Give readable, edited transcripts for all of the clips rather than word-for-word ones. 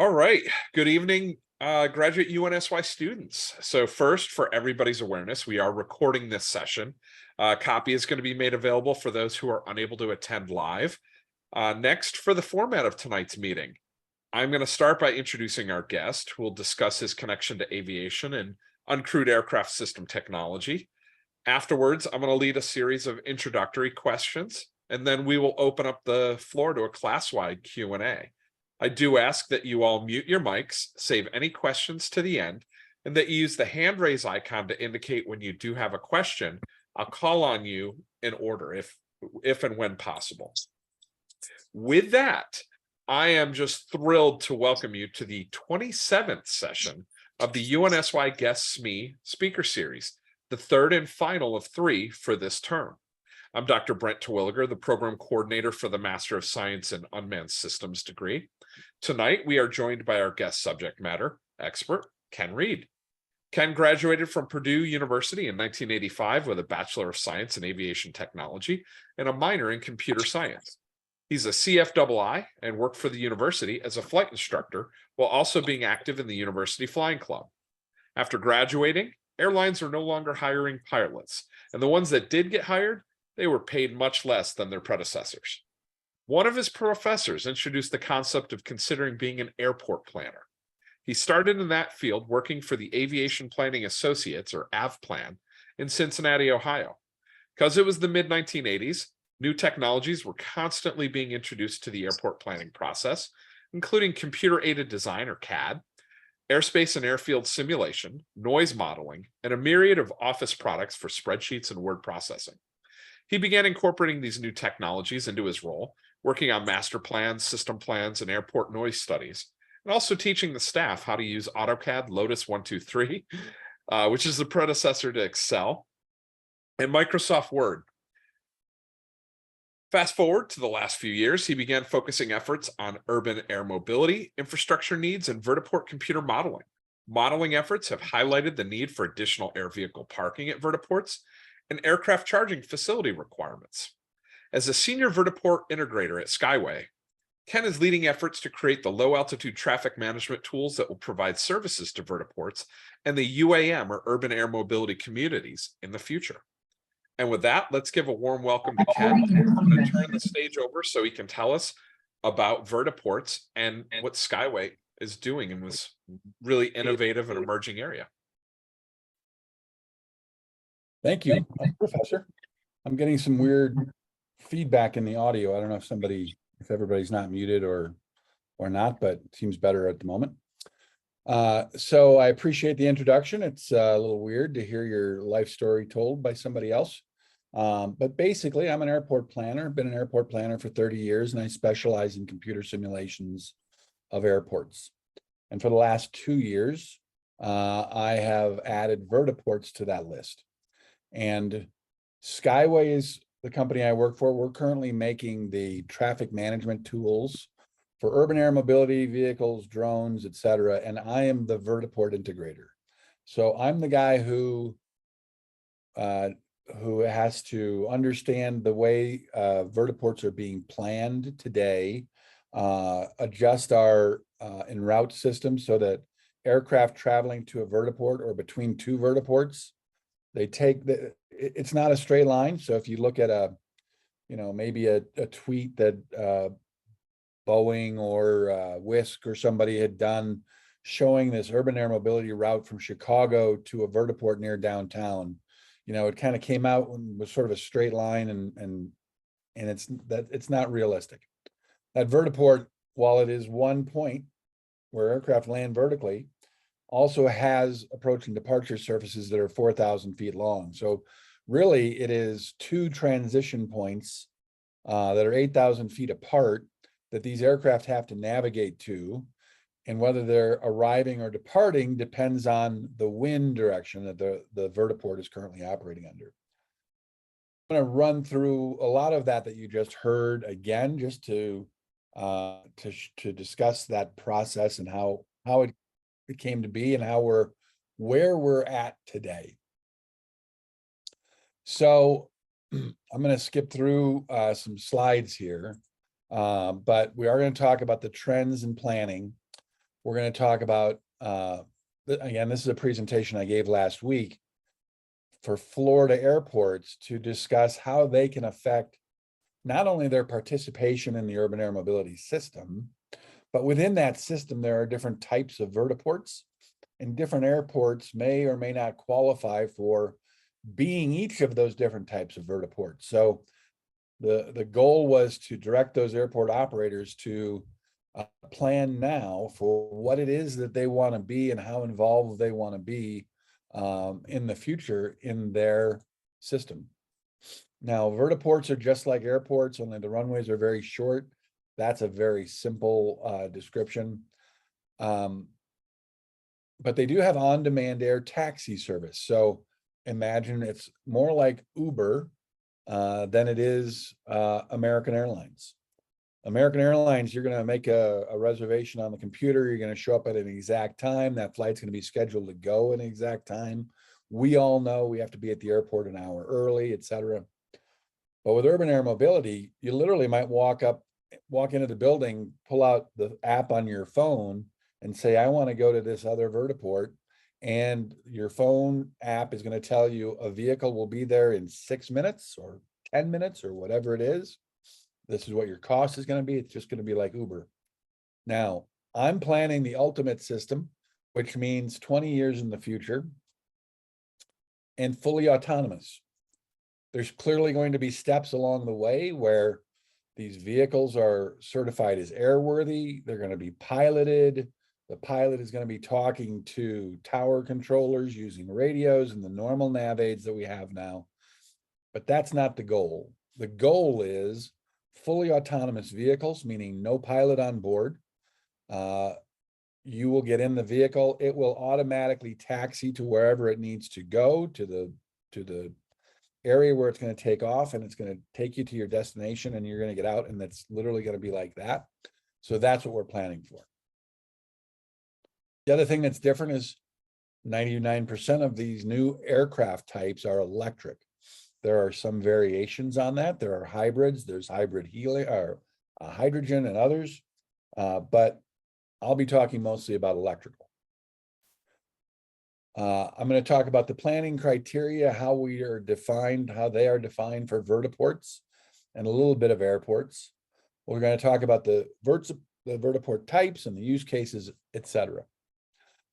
All right. Good evening, graduate UNSY students. So first, for everybody's awareness, we are recording this session. A copy is going to be made available for those who are unable to attend live. Next, for the format of tonight's meeting, I'm going to start by introducing our guest, who will discuss his connection to aviation and uncrewed aircraft system technology. Afterwards, I'm going to lead a series of introductory questions, and then we will open up the floor to a class-wide Q&A. I do ask that you all mute your mics, save any questions to the end, and that you use the hand raise icon to indicate when you do have a question. I'll call on you in order if and when possible. With that, I am just thrilled to welcome you to the 27th session of the UNSY Guest SME Speaker Series, the third and final of 3 for this term. I'm Dr. Brent Terwilliger, the program coordinator for the Master of Science in Unmanned Systems degree. Tonight, we are joined by our guest subject matter expert, KReed. Ken graduated from Purdue University in 1985 with a Bachelor of Science in Aviation Technology and a minor in Computer Science. He's a CFII and worked for the university as a flight instructor while also being active in the University Flying Club. After graduating, airlines are no longer hiring pilots, and the ones that did get hired, they were paid much less than their predecessors. One of his professors introduced the concept of considering being an airport planner. He started in that field working for the Aviation Planning Associates, or AVPLAN, in Cincinnati, Ohio. Because it was the mid-1980s, new technologies were constantly being introduced to the airport planning process, including computer-aided design, or CAD, airspace and airfield simulation, noise modeling, and a myriad of office products for spreadsheets and word processing. He began incorporating these new technologies into his role, working on master plans, system plans, and airport noise studies, and also teaching the staff how to use AutoCAD Lotus 123, which is the predecessor to Excel, and Microsoft Word. Fast forward to the last few years, he began focusing efforts on urban air mobility, infrastructure needs, and vertiport computer modeling. Modeling efforts have highlighted the need for additional air vehicle parking at vertiports and aircraft charging facility requirements. As a senior vertiport integrator at Skyway, Ken is leading efforts to create the low-altitude traffic management tools that will provide services to vertiports and the UAM, or urban air mobility communities, in the future. And with that, let's give a warm welcome to Ken. I'm going to turn the stage over so he can tell us about vertiports and what Skyway is doing in this really innovative and emerging area. Thank you, Professor. I'm getting some weird feedback in the audio. I don't know if everybody's not muted or not, but it seems better at the moment. So I appreciate the introduction. It's a little weird to hear your life story told by somebody else. But basically, I'm an airport planner, been an airport planner for 30 years, and I specialize in computer simulations of airports. And for the last 2 years, I have added vertiports to that list. And Skyway is the company I work for. We're currently making the traffic management tools for urban air mobility, vehicles, drones, et cetera. And I am the vertiport integrator. So I'm the guy who has to understand the way vertiports are being planned today, adjust our en route system so that aircraft traveling to a vertiport or between 2 vertiports, it's not a straight line. So if you look at maybe a tweet that Boeing or Whisk or somebody had done showing this urban air mobility route from Chicago to a vertiport near downtown, it kind of came out and was sort of a straight line, and it's not realistic. That vertiport, while it is one point where aircraft land vertically, also has approach and departure surfaces that are 4,000 feet long. So really it is 2 transition points that are 8,000 feet apart that these aircraft have to navigate to. And whether they're arriving or departing depends on the wind direction that the vertiport is currently operating under. I'm going to run through a lot of that you just heard again, just to discuss that process and how it came to be and where we're at today. So I'm going to skip through some slides here, but we are going to talk about the trends in planning We're going to talk about, again, this is a presentation I gave last week for Florida airports to discuss how they can affect not only their participation in the urban air mobility system, but within that system, there are different types of vertiports, and different airports may or may not qualify for being each of those different types of vertiports. So the goal was to direct those airport operators to plan now for what it is that they want to be and how involved they want to be in the future in their system. Now, vertiports are just like airports, only the runways are very short. That's a very simple description. But they do have on-demand air taxi service. So imagine it's more like Uber than it is American Airlines. American Airlines, you're going to make a reservation on the computer. You're going to show up at an exact time. That flight's going to be scheduled to go at an exact time. We all know we have to be at the airport an hour early, et cetera. But with urban air mobility, you literally might walk into the building, pull out the app on your phone and say, I want to go to this other vertiport. And your phone app is going to tell you a vehicle will be there in 6 minutes or 10 minutes or whatever it is. This is what your cost is going to be. It's just going to be like Uber. Now, I'm planning the ultimate system, which means 20 years in the future and fully autonomous. There's clearly going to be steps along the way where these vehicles are certified as airworthy. They're going to be piloted. The pilot is going to be talking to tower controllers using radios and the normal nav aids that we have now. But that's not the goal. The goal is fully autonomous vehicles, meaning no pilot on board. You will get in the vehicle. It will automatically taxi to wherever it needs to go, to the area where it's going to take off, and it's going to take you to your destination, and you're going to get out, and that's literally going to be like that. So that's what we're planning for. The other thing that's different is 99% of these new aircraft types are electric. There are some variations on that. There are hybrids. There's hybrid helium or hydrogen and others, but I'll be talking mostly about electrical. I'm going to talk about the planning criteria, how they are defined for vertiports, and a little bit of airports. We're going to talk about the vertiport types and the use cases, etc.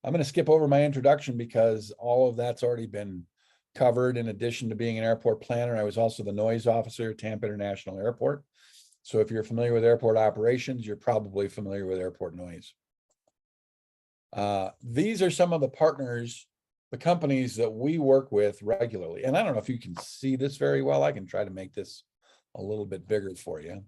I'm going to skip over my introduction because all of that's already been covered. In addition to being an airport planner, I was also the noise officer at Tampa International Airport. So if you're familiar with airport operations, you're probably familiar with airport noise. These are some of the partners, the companies that we work with regularly. And I don't know if you can see this very well. I can try to make this a little bit bigger for you.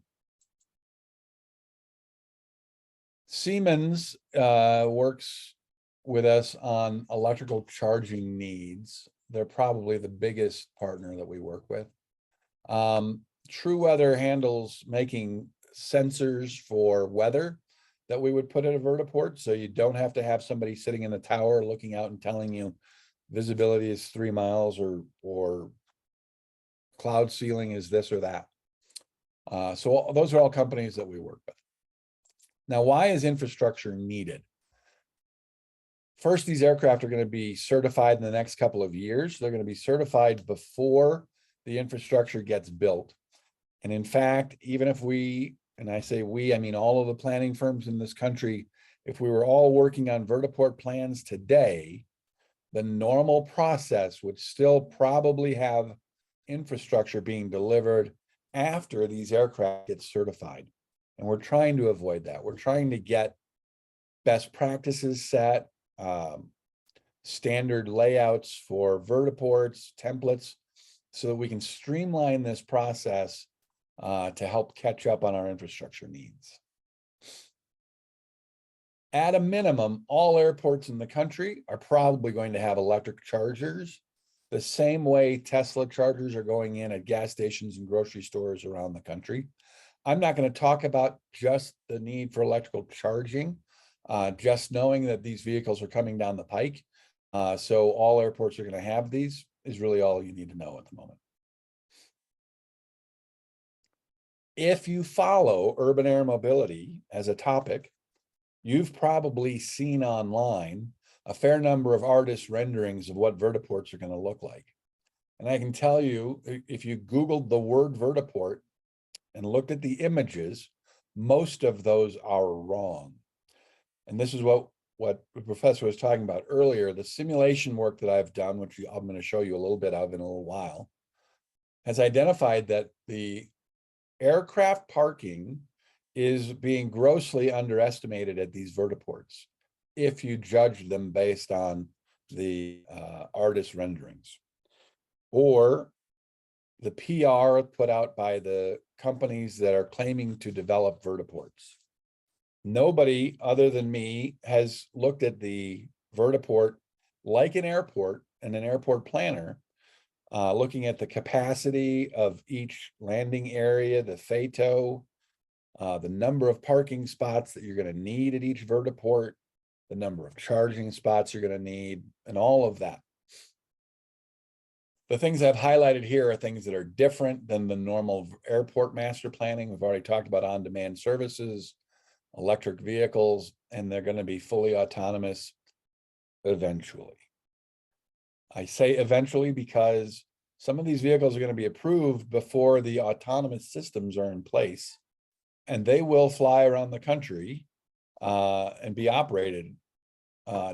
Siemens works with us on electrical charging needs. They're probably the biggest partner that we work with. True Weather handles making sensors for weather that we would put at a vertiport, so you don't have to have somebody sitting in the tower looking out and telling you visibility is 3 miles or cloud ceiling is this or that. So those are all companies that we work with. Now, why is infrastructure needed? First, these aircraft are going to be certified in the next couple of years. They're going to be certified before the infrastructure gets built. And in fact, even if we, and I say we, I mean all of the planning firms in this country, if we were all working on vertiport plans today, the normal process would still probably have infrastructure being delivered after these aircraft get certified. And we're trying to avoid that. We're trying to get best practices set, standard layouts for vertiports, templates, so that we can streamline this process to help catch up on our infrastructure needs. At a minimum, all airports in the country are probably going to have electric chargers, the same way Tesla chargers are going in at gas stations and grocery stores around the country. I'm not going to talk about just the need for electrical charging, just knowing that these vehicles are coming down the pike. So all airports are going to have these is really all you need to know at the moment. If you follow urban air mobility as a topic, you've probably seen online a fair number of artist renderings of what vertiports are going to look like. And I can tell you, if you Googled the word vertiport and looked at the images, most of those are wrong. And this is what the professor was talking about earlier. The simulation work that I've done, which I'm going to show you a little bit of in a little while, has identified that the aircraft parking is being grossly underestimated at these vertiports if you judge them based on the artist renderings or the PR put out by the companies that are claiming to develop vertiports. Nobody other than me has looked at the vertiport like an airport and an airport planner, looking at the capacity of each landing area, the FATO, the number of parking spots that you're going to need at each vertiport, the number of charging spots you're going to need, and all of that. The things I've highlighted here are things that are different than the normal airport master planning. We've already talked about on-demand services, electric vehicles, and they're going to be fully autonomous eventually. I say eventually because some of these vehicles are going to be approved before the autonomous systems are in place, and they will fly around the country and be operated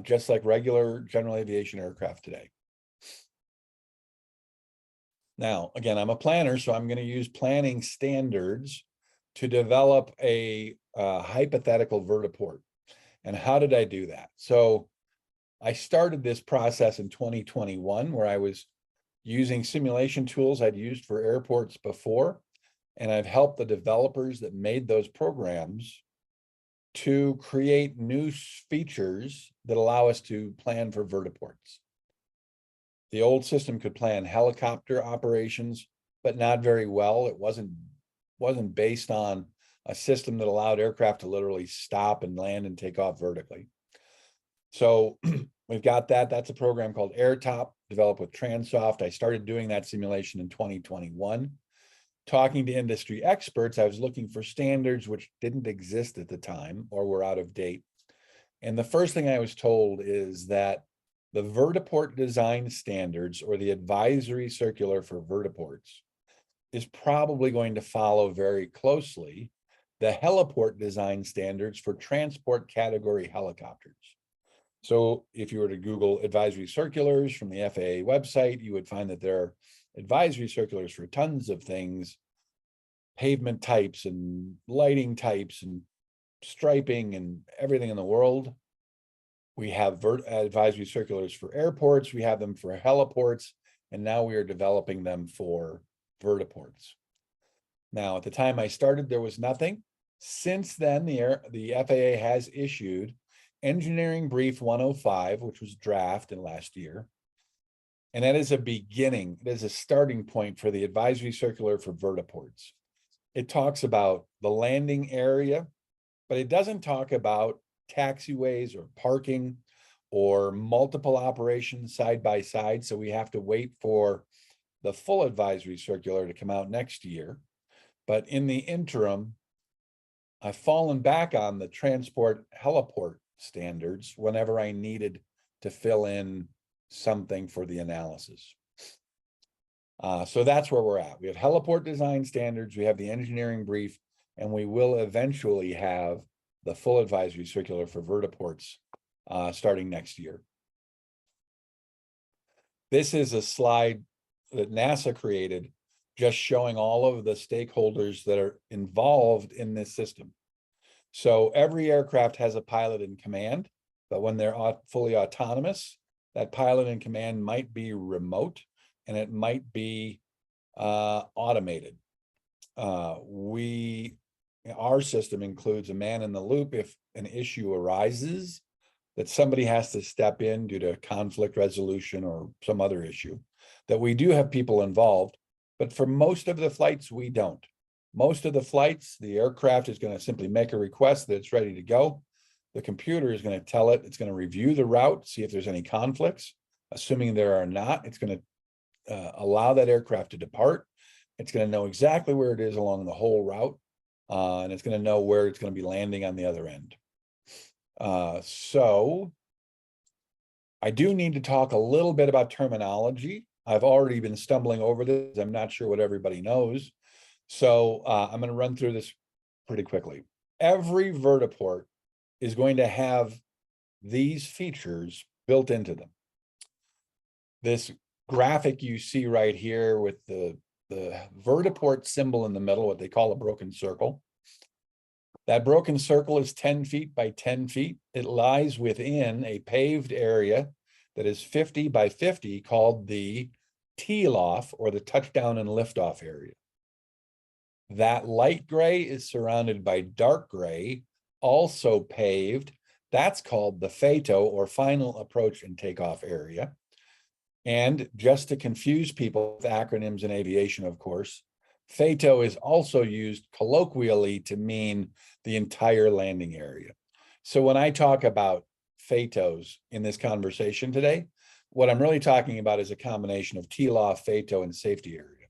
just like regular general aviation aircraft today. Now, again, I'm a planner, so I'm going to use planning standards to develop a hypothetical vertiport. And how did I do that? So I started this process in 2021, where I was using simulation tools I'd used for airports before, and I've helped the developers that made those programs to create new features that allow us to plan for vertiports. The old system could plan helicopter operations, but not very well. It wasn't based on a system that allowed aircraft to literally stop and land and take off vertically. So we've got that. That's a program called AirTop, developed with Transoft. I started doing that simulation in 2021. Talking to industry experts, I was looking for standards which didn't exist at the time or were out of date. And the first thing I was told is that the vertiport design standards, or the advisory circular for vertiports, is probably going to follow very closely the heliport design standards for transport category helicopters. So if you were to Google advisory circulars from the FAA website, you would find that there are advisory circulars for tons of things, pavement types and lighting types and striping and everything in the world. We have advisory circulars for airports, we have them for heliports, and now we are developing them for vertiports. Now, at the time I started, there was nothing. Since then, the FAA has issued Engineering Brief 105, which was draft in last year. And that is a beginning, it is a starting point for the advisory circular for vertiports. It talks about the landing area, but it doesn't talk about taxiways or parking or multiple operations side by side. So we have to wait for the full advisory circular to come out next year. But in the interim, I've fallen back on the transport heliport standards whenever I needed to fill in something for the analysis. So that's where we're at. We have heliport design standards, we have the engineering brief, and we will eventually have the full advisory circular for vertiports starting next year. This is a slide that NASA created, just showing all of the stakeholders that are involved in this system. So every aircraft has a pilot in command, but when they're fully autonomous, that pilot in command might be remote and it might be automated. Our system includes a man in the loop if an issue arises that somebody has to step in due to conflict resolution or some other issue, that we do have people involved, but for most of the flights, we don't. Most of the flights, the aircraft is going to simply make a request that it's ready to go. The computer is going to tell it, it's going to review the route, see if there's any conflicts. Assuming there are not, it's going to allow that aircraft to depart. It's going to know exactly where it is along the whole route. And it's going to know where it's going to be landing on the other end. So I do need to talk a little bit about terminology. I've already been stumbling over this. I'm not sure what everybody knows. So I'm going to run through this pretty quickly. Every vertiport is going to have these features built into them. This graphic you see right here with the vertiport symbol in the middle, what they call a broken circle. That broken circle is 10 feet by 10 feet. It lies within a paved area that is 50 by 50 called the teal-off or the touchdown and liftoff area. That light gray is surrounded by dark gray, also paved. That's called the FATO or final approach and takeoff area. And just to confuse people with acronyms in aviation, of course, FATO is also used colloquially to mean the entire landing area. So when I talk about FATOs in this conversation today, what I'm really talking about is a combination of teal-off, FATO, and safety area.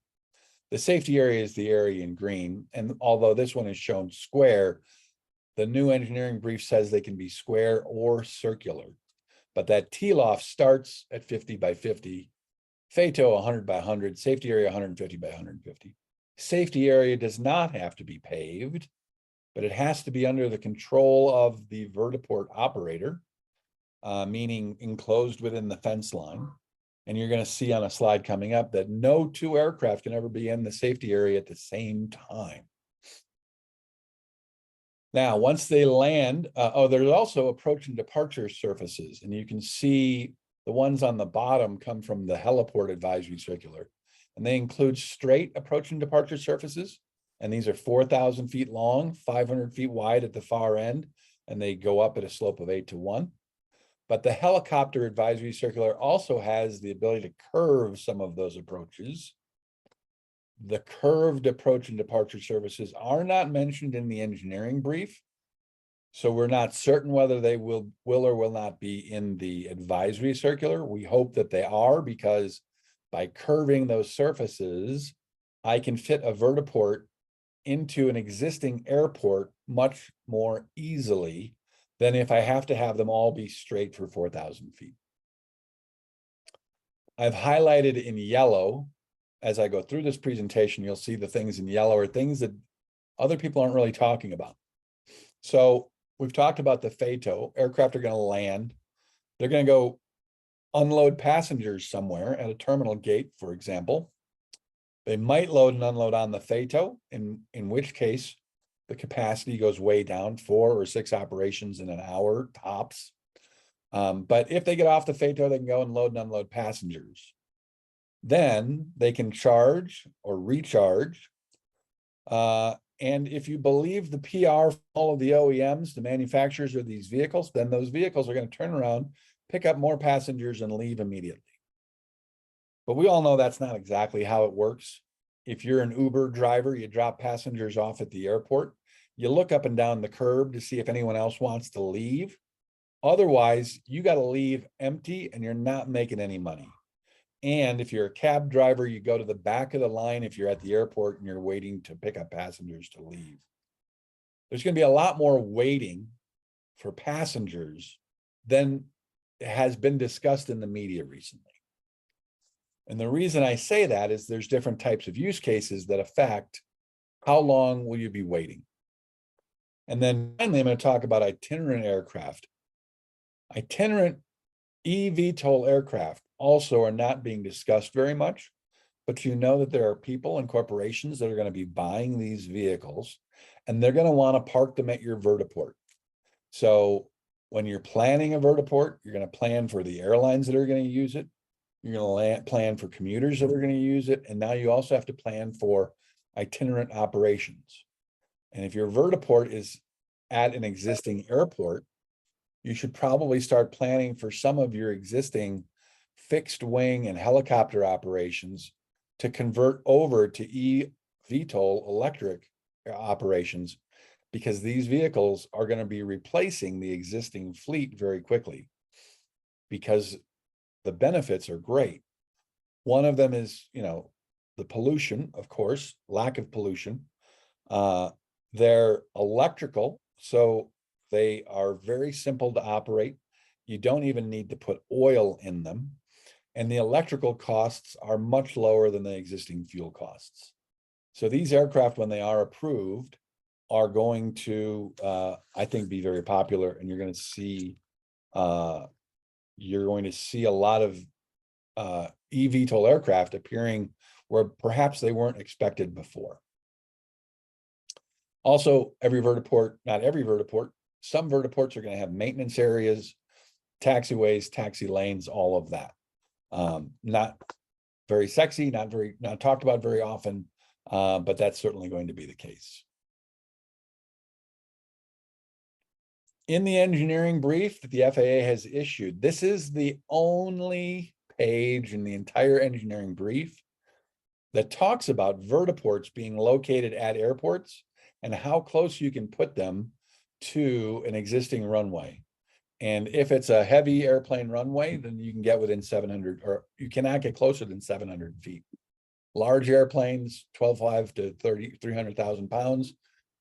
The safety area is the area in green, and although this one is shown square, the new engineering brief says they can be square or circular. But that teal-off starts at 50 by 50, FATO 100 by 100, safety area 150 by 150. Safety area does not have to be paved, but it has to be under the control of the vertiport operator, meaning enclosed within the fence line. And you're going to see on a slide coming up that no two aircraft can ever be in the safety area at the same time. Now, once they land, there's also approach and departure surfaces, and you can see the ones on the bottom come from the heliport advisory circular, and they include straight approach and departure surfaces, and these are 4,000 feet long, 500 feet wide at the far end, and they go up at a slope of 8:1. But the helicopter advisory circular also has the ability to curve some of those approaches. The curved approach and departure surfaces are not mentioned in the engineering brief, so we're not certain whether they will or will not be in the advisory circular. We hope that they are, because by curving those surfaces, I can fit a vertiport into an existing airport much more easily than if I have to have them all be straight for 4,000 feet. I've highlighted in yellow. As I go through this presentation, you'll see the things in yellow are things that other people aren't really talking about. So we've talked about the FATO. Aircraft are going to land. They're going to go unload passengers somewhere at a terminal gate, for example. They might load and unload on the FATO, in which case the capacity goes way down, 4 or 6 operations in an hour tops. But if they get off the FATO, they can go and load and unload passengers. Then they can charge or recharge. And if you believe the PR from all of the OEMs, the manufacturers of these vehicles, then those vehicles are going to turn around, pick up more passengers, and leave immediately. But we all know that's not exactly how it works. If you're an Uber driver, you drop passengers off at the airport, you look up and down the curb to see if anyone else wants to leave. Otherwise, you got to leave empty and you're not making any money. And if you're a cab driver, you go to the back of the line if you're at the airport and you're waiting to pick up passengers to leave. There's going to be a lot more waiting for passengers than has been discussed in the media recently. And the reason I say that is there's different types of use cases that affect how long will you be waiting. And then finally, I'm going to talk about itinerant aircraft. Itinerant eVTOL aircraft also are not being discussed very much, but you know that there are people and corporations that are going to be buying these vehicles, and they're going to want to park them at your vertiport. So when you're planning a vertiport, you're going to plan for the airlines that are going to use it. You're going to plan for commuters that are going to use it. And now you also have to plan for itinerant operations. And if your vertiport is at an existing airport, you should probably start planning for some of your existing fixed wing and helicopter operations to convert over to eVTOL electric operations, because these vehicles are going to be replacing the existing fleet very quickly, because the benefits are great. One of them is, the pollution, of course, lack of pollution. They're electrical. So They are very simple to operate. You don't even need to put oil in them. And the electrical costs are much lower than the existing fuel costs. So these aircraft, when they are approved, are going to, I think, be very popular, and you're going to see a lot of eVTOL aircraft appearing where perhaps they weren't expected before. Also, not every vertiport, some vertiports are going to have maintenance areas, taxiways, taxi lanes, all of that. Not very sexy, not talked about very often, but that's certainly going to be the case. In the engineering brief that the FAA has issued, this is the only page in the entire engineering brief that talks about vertiports being located at airports and how close you can put them to an existing runway. And if it's a heavy airplane runway, then you can get within 700, or you cannot get closer than 700 feet. Large airplanes, 12.5 to 300,000 pounds,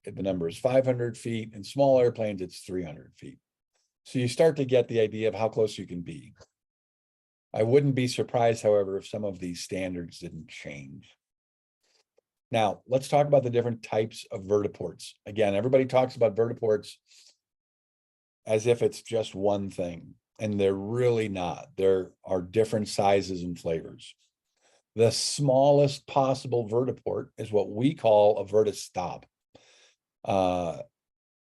the number is 500 feet, and small airplanes, it's 300 feet. So you start to get the idea of how close you can be. I wouldn't be surprised, however, if some of these standards didn't change. Now, let's talk about the different types of vertiports. Again, everybody talks about vertiports as if it's just one thing, and they're really not. There are different sizes and flavors. The smallest possible vertiport is what we call a vertistop.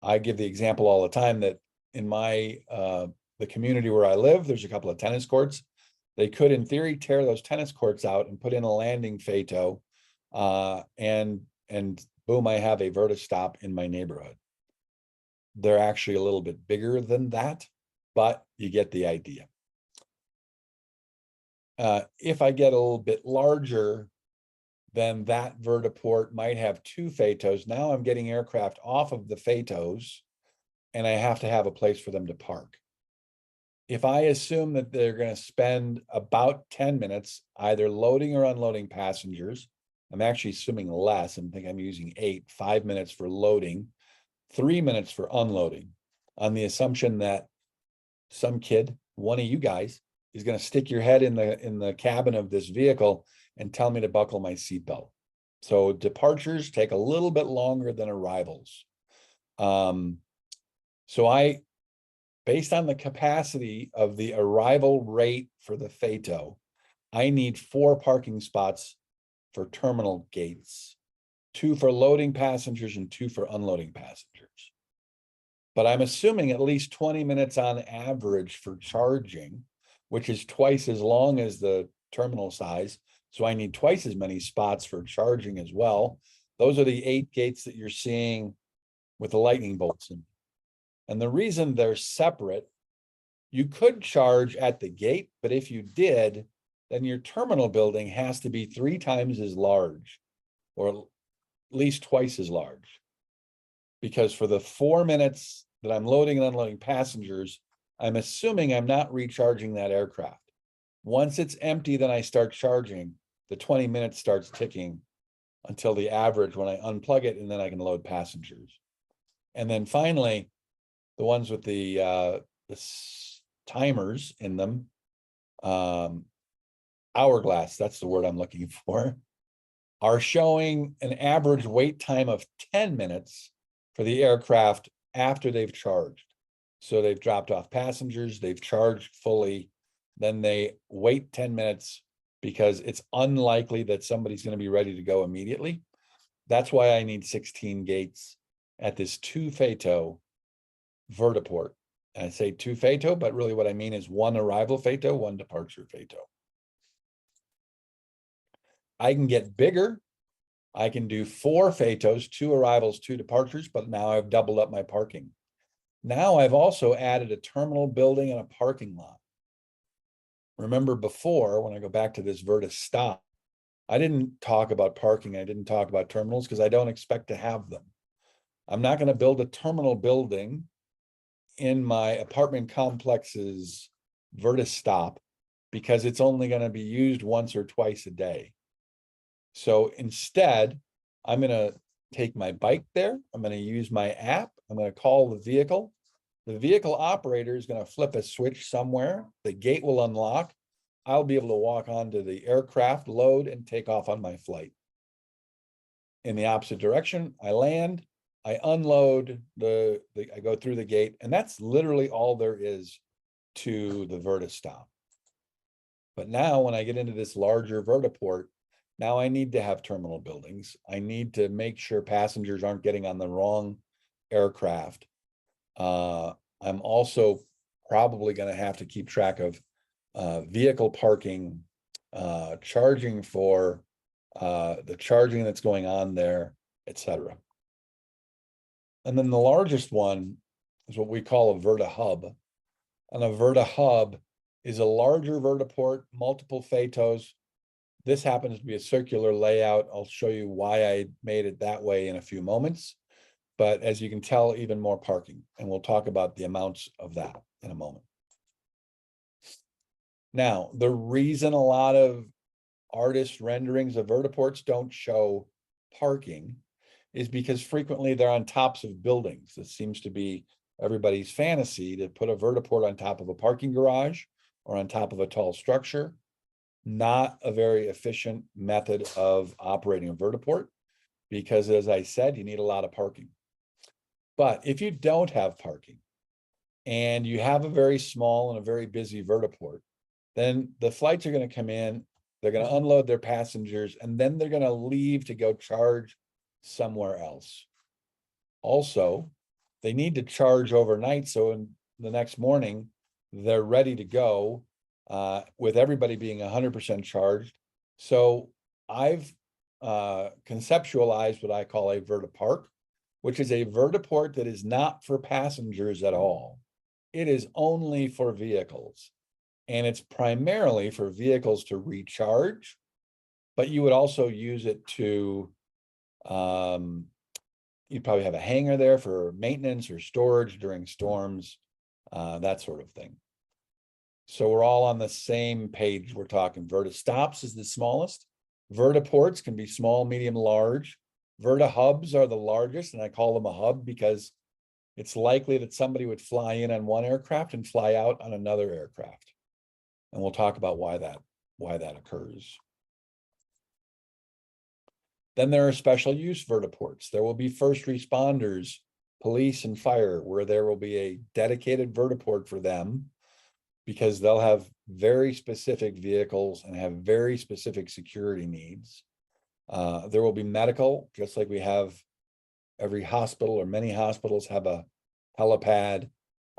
I give the example all the time that in the community where I live, there's a couple of tennis courts. They could, in theory, tear those tennis courts out and put in a landing FATO, and boom, I have a vertistop in my neighborhood. They're actually a little bit bigger than that, but you get the idea. If I get a little bit larger, then that vertiport might have two FATOs. Now I'm getting aircraft off of the FATOs, and I have to have a place for them to park. If I assume that they're going to spend about 10 minutes either loading or unloading passengers, I'm actually assuming less. I think I'm using 5 minutes for loading, 3 minutes for unloading, on the assumption that some kid, one of you guys, is going to stick your head in the cabin of this vehicle and tell me to buckle my seatbelt. So departures take a little bit longer than arrivals. Based on the capacity of the arrival rate for the FATO, I need 4 parking spots for terminal gates, 2 for loading passengers and 2 for unloading passengers. But I'm assuming at least 20 minutes on average for charging, which is twice as long as the terminal size. So I need twice as many spots for charging as well. Those are the 8 gates that you're seeing with the lightning bolts in. And the reason they're separate, you could charge at the gate, but if you did, then your terminal building has to be 3 times as large, or at least twice as large. Because for the 4 minutes that I'm loading and unloading passengers, I'm assuming I'm not recharging that aircraft. Once it's empty, then I start charging. The 20 minutes starts ticking until the average when I unplug it, and then I can load passengers. And then finally, the ones with the timers in them, hourglass, that's the word I'm looking for, are showing an average wait time of 10 minutes for the aircraft after they've charged. So they've dropped off passengers, they've charged fully, then they wait 10 minutes because it's unlikely that somebody's going to be ready to go immediately. That's why I need 16 gates at this 2 FATO vertiport. And I say 2 FATO, but really what I mean is 1 arrival FATO, 1 departure FATO. I can get bigger. I can do 4 FATOs, 2 arrivals, 2 departures, but now I've doubled up my parking. Now I've also added a terminal building and a parking lot. Remember before, when I go back to this vertistop, I didn't talk about parking. I didn't talk about terminals because I don't expect to have them. I'm not going to build a terminal building in my apartment complex's vertistop because it's only going to be used once or twice a day. So instead, I'm going to take my bike there. I'm going to use my app. I'm going to call the vehicle. The vehicle operator is going to flip a switch somewhere. The gate will unlock. I'll be able to walk onto the aircraft, load, and take off on my flight. In the opposite direction, I land, I unload, I go through the gate, and that's literally all there is to the vertistop. But now when I get into this larger vertiport, now I need to have terminal buildings. I need to make sure passengers aren't getting on the wrong aircraft. I'm also probably going to have to keep track of vehicle parking, charging for the charging that's going on there, etc. And then the largest one is what we call a vertihub. And a vertihub is a larger vertiport, multiple phaetos. This happens to be a circular layout. I'll show you why I made it that way in a few moments. But as you can tell, even more parking. And we'll talk about the amounts of that in a moment. Now, the reason a lot of artist renderings of vertiports don't show parking is because frequently they're on tops of buildings. It seems to be everybody's fantasy to put a vertiport on top of a parking garage or on top of a tall structure. Not a very efficient method of operating a vertiport because, as I said, you need a lot of parking. But if you don't have parking and you have a very small and a very busy vertiport, then the flights are going to come in, they're going to unload their passengers, and then they're going to leave to go charge somewhere else. Also, they need to charge overnight, so in the next morning, they're ready to go with everybody being 100% charged. So I've conceptualized what I call a vertipark, which is a vertiport that is not for passengers at all. It is only for vehicles. And it's primarily for vehicles to recharge, but you would also use it to, you'd probably have a hangar there for maintenance or storage during storms, that sort of thing. So we're all on the same page. We're talking vertistops is the smallest. Vertiports can be small, medium, large. Vertihubs are the largest, and I call them a hub because it's likely that somebody would fly in on one aircraft and fly out on another aircraft. And we'll talk about why that occurs. Then there are special use vertiports. There will be first responders, police and fire, where there will be a dedicated vertiport for them because they'll have very specific vehicles and have very specific security needs. There will be medical, just like we have every hospital or many hospitals have a helipad.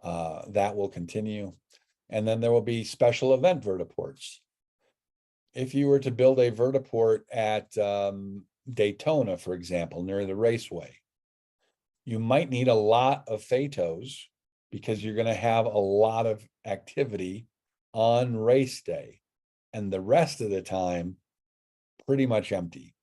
That will continue. And then there will be special event vertiports. If you were to build a vertiport at Daytona, for example, near the raceway, you might need a lot of phaetos because you're going to have a lot of activity on race day, and the rest of the time, pretty much empty.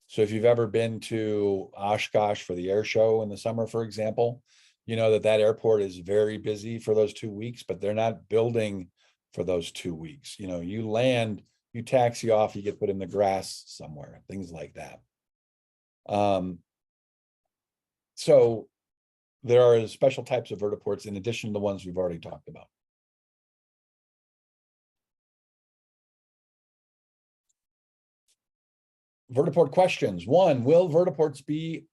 So if you've ever been to Oshkosh for the air show in the summer, for example, you know that airport is very busy for those 2 weeks, but they're not building for those 2 weeks. You know, you land, you taxi off, you get put in the grass somewhere, things like that. So there are special types of vertiports in addition to the ones we've already talked about. Vertiport questions. 1, will vertiports be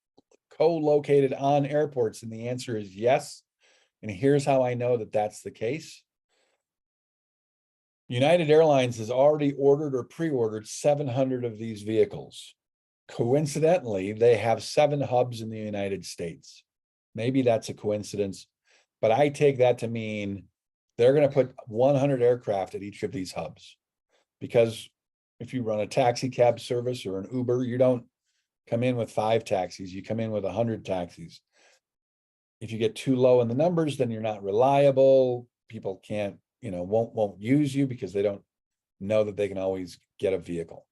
co-located on airports? And the answer is yes. And here's how I know that that's the case. United Airlines has already ordered or pre-ordered 700 of these vehicles. Coincidentally, they have 7 hubs in the United States. Maybe that's a coincidence, but I take that to mean they're going to put 100 aircraft at each of these hubs. Because if you run a taxi cab service or an Uber, you don't come in with 5 taxis, you come in with 100 taxis. If you get too low in the numbers, then you're not reliable. People can't, won't use you because they don't know that they can always get a vehicle.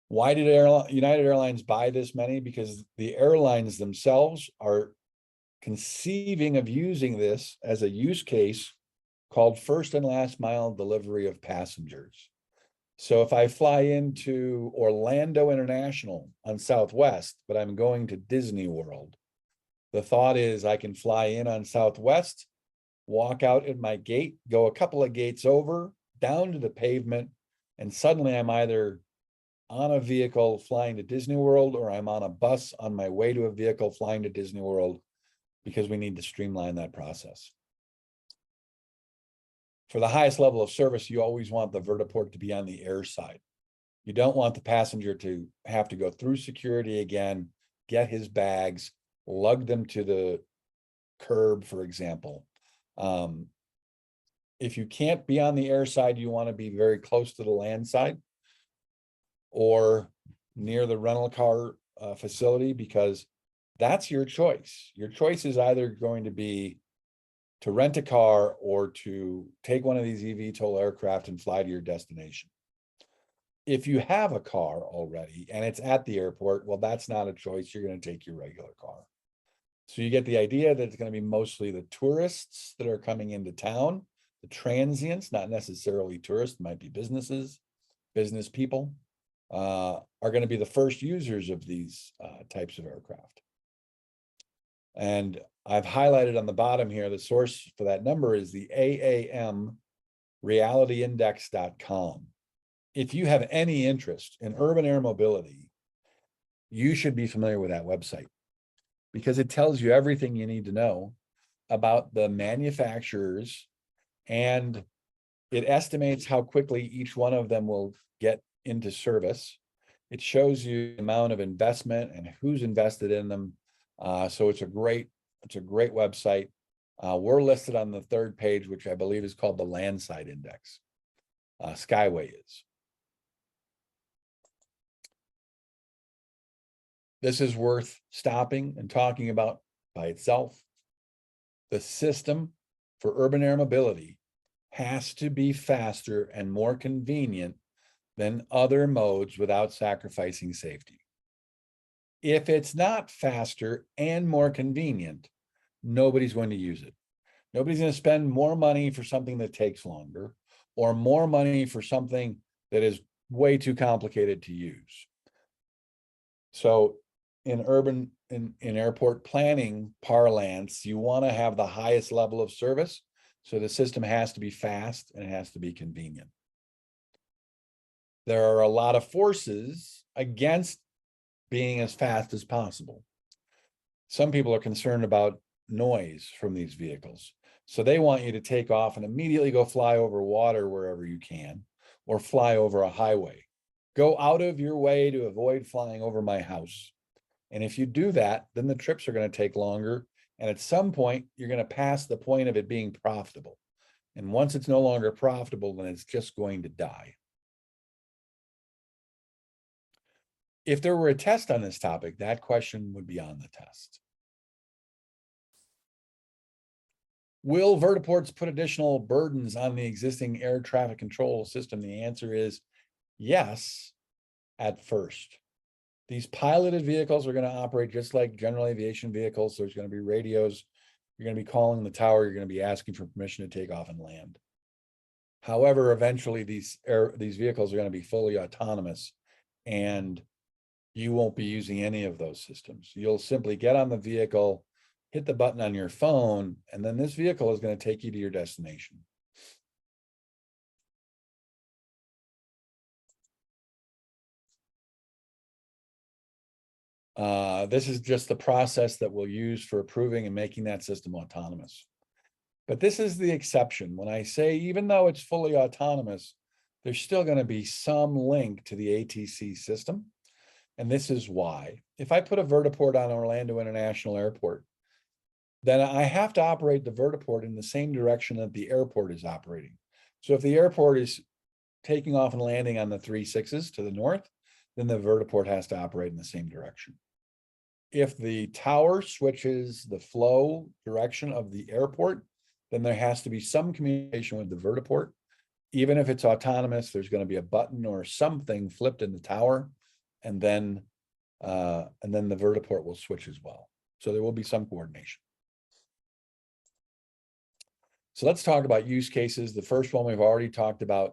Why did United Airlines buy this many? Because the airlines themselves are conceiving of using this as a use case called first and last mile delivery of passengers. So if I fly into Orlando International on Southwest, but I'm going to Disney World, The thought is I can fly in on Southwest, walk out at my gate, go a couple of gates over, down to the pavement, and suddenly I'm either on a vehicle flying to Disney World, or I'm on a bus on my way to a vehicle flying to Disney World, because we need to streamline that process. For the highest level of service, you always want the vertiport to be on the air side. You don't want the passenger to have to go through security again, get his bags, lug them to the curb, for example. If you can't be on the air side, you want to be very close to the land side or near the rental car facility, because that's your choice. Your choice is either going to be to rent a car or to take one of these eVTOL aircraft and fly to your destination. If you have a car already and it's at the airport, well, that's not a choice. You're going to take your regular car. So you get the idea that it's going to be mostly the tourists that are coming into town, the transients, not necessarily tourists, might be businesses, business people, are going to be the first users of these types of aircraft. And I've highlighted on the bottom here, the source for that number is the AAMrealityindex.com. If you have any interest in urban air mobility, you should be familiar with that website, because it tells you everything you need to know about the manufacturers, and it estimates how quickly each one of them will get into service. It shows you the amount of investment and who's invested in them. So it's a great website. We're listed on the third page, which I believe is called the Landside Index. Skyway is. This is worth stopping and talking about by itself. The system for urban air mobility has to be faster and more convenient than other modes without sacrificing safety. If it's not faster and more convenient, nobody's going to use it. Nobody's going to spend more money for something that takes longer, or more money for something that is way too complicated to use. So in airport planning parlance, you want to have the highest level of service. So the system has to be fast and it has to be convenient. There are a lot of forces against being as fast as possible. Some people are concerned about noise from these vehicles. So they want you to take off and immediately go fly over water wherever you can, or fly over a highway. Go out of your way to avoid flying over my house. And if you do that, then the trips are going to take longer. And at some point, you're going to pass the point of it being profitable. And once it's no longer profitable, then it's just going to die. If there were a test on this topic, that question would be on the test. Will vertiports put additional burdens on the existing air traffic control system? The answer is yes, at first. These piloted vehicles are going to operate just like general aviation vehicles. There's going to be radios. You're going to be calling the tower. You're going to be asking for permission to take off and land. However, eventually these vehicles are going to be fully autonomous, and you won't be using any of those systems. You'll simply get on the vehicle, hit the button on your phone, and then this vehicle is going to take you to your destination. This is just the process that we'll use for approving and making that system autonomous. But this is the exception. When I say, even though it's fully autonomous, there's still going to be some link to the ATC system. And this is why. If I put a vertiport on Orlando International Airport, then I have to operate the vertiport in the same direction that the airport is operating. So if the airport is taking off and landing on the 3/6s to the north, then the vertiport has to operate in the same direction. If the tower switches the flow direction of the airport, then there has to be some communication with the vertiport. Even if it's autonomous, there's going to be a button or something flipped in the tower, and then the vertiport will switch as well. So there will be some coordination. So let's talk about use cases. The first one we've already talked about,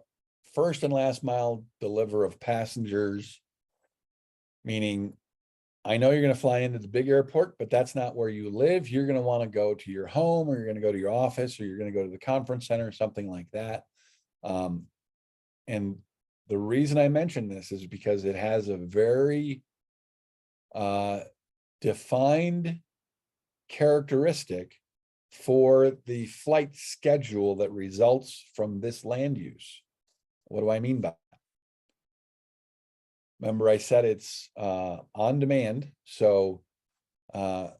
first and last mile deliver of passengers, meaning I know you're going to fly into the big airport, but that's not where you live. You're going to want to go to your home, or you're going to go to your office, or you're going to go to the conference center, something like that. And the reason I mention this is because it has a very defined characteristic for the flight schedule that results from this land use. What do I mean by that? Remember, I said it's on demand. So the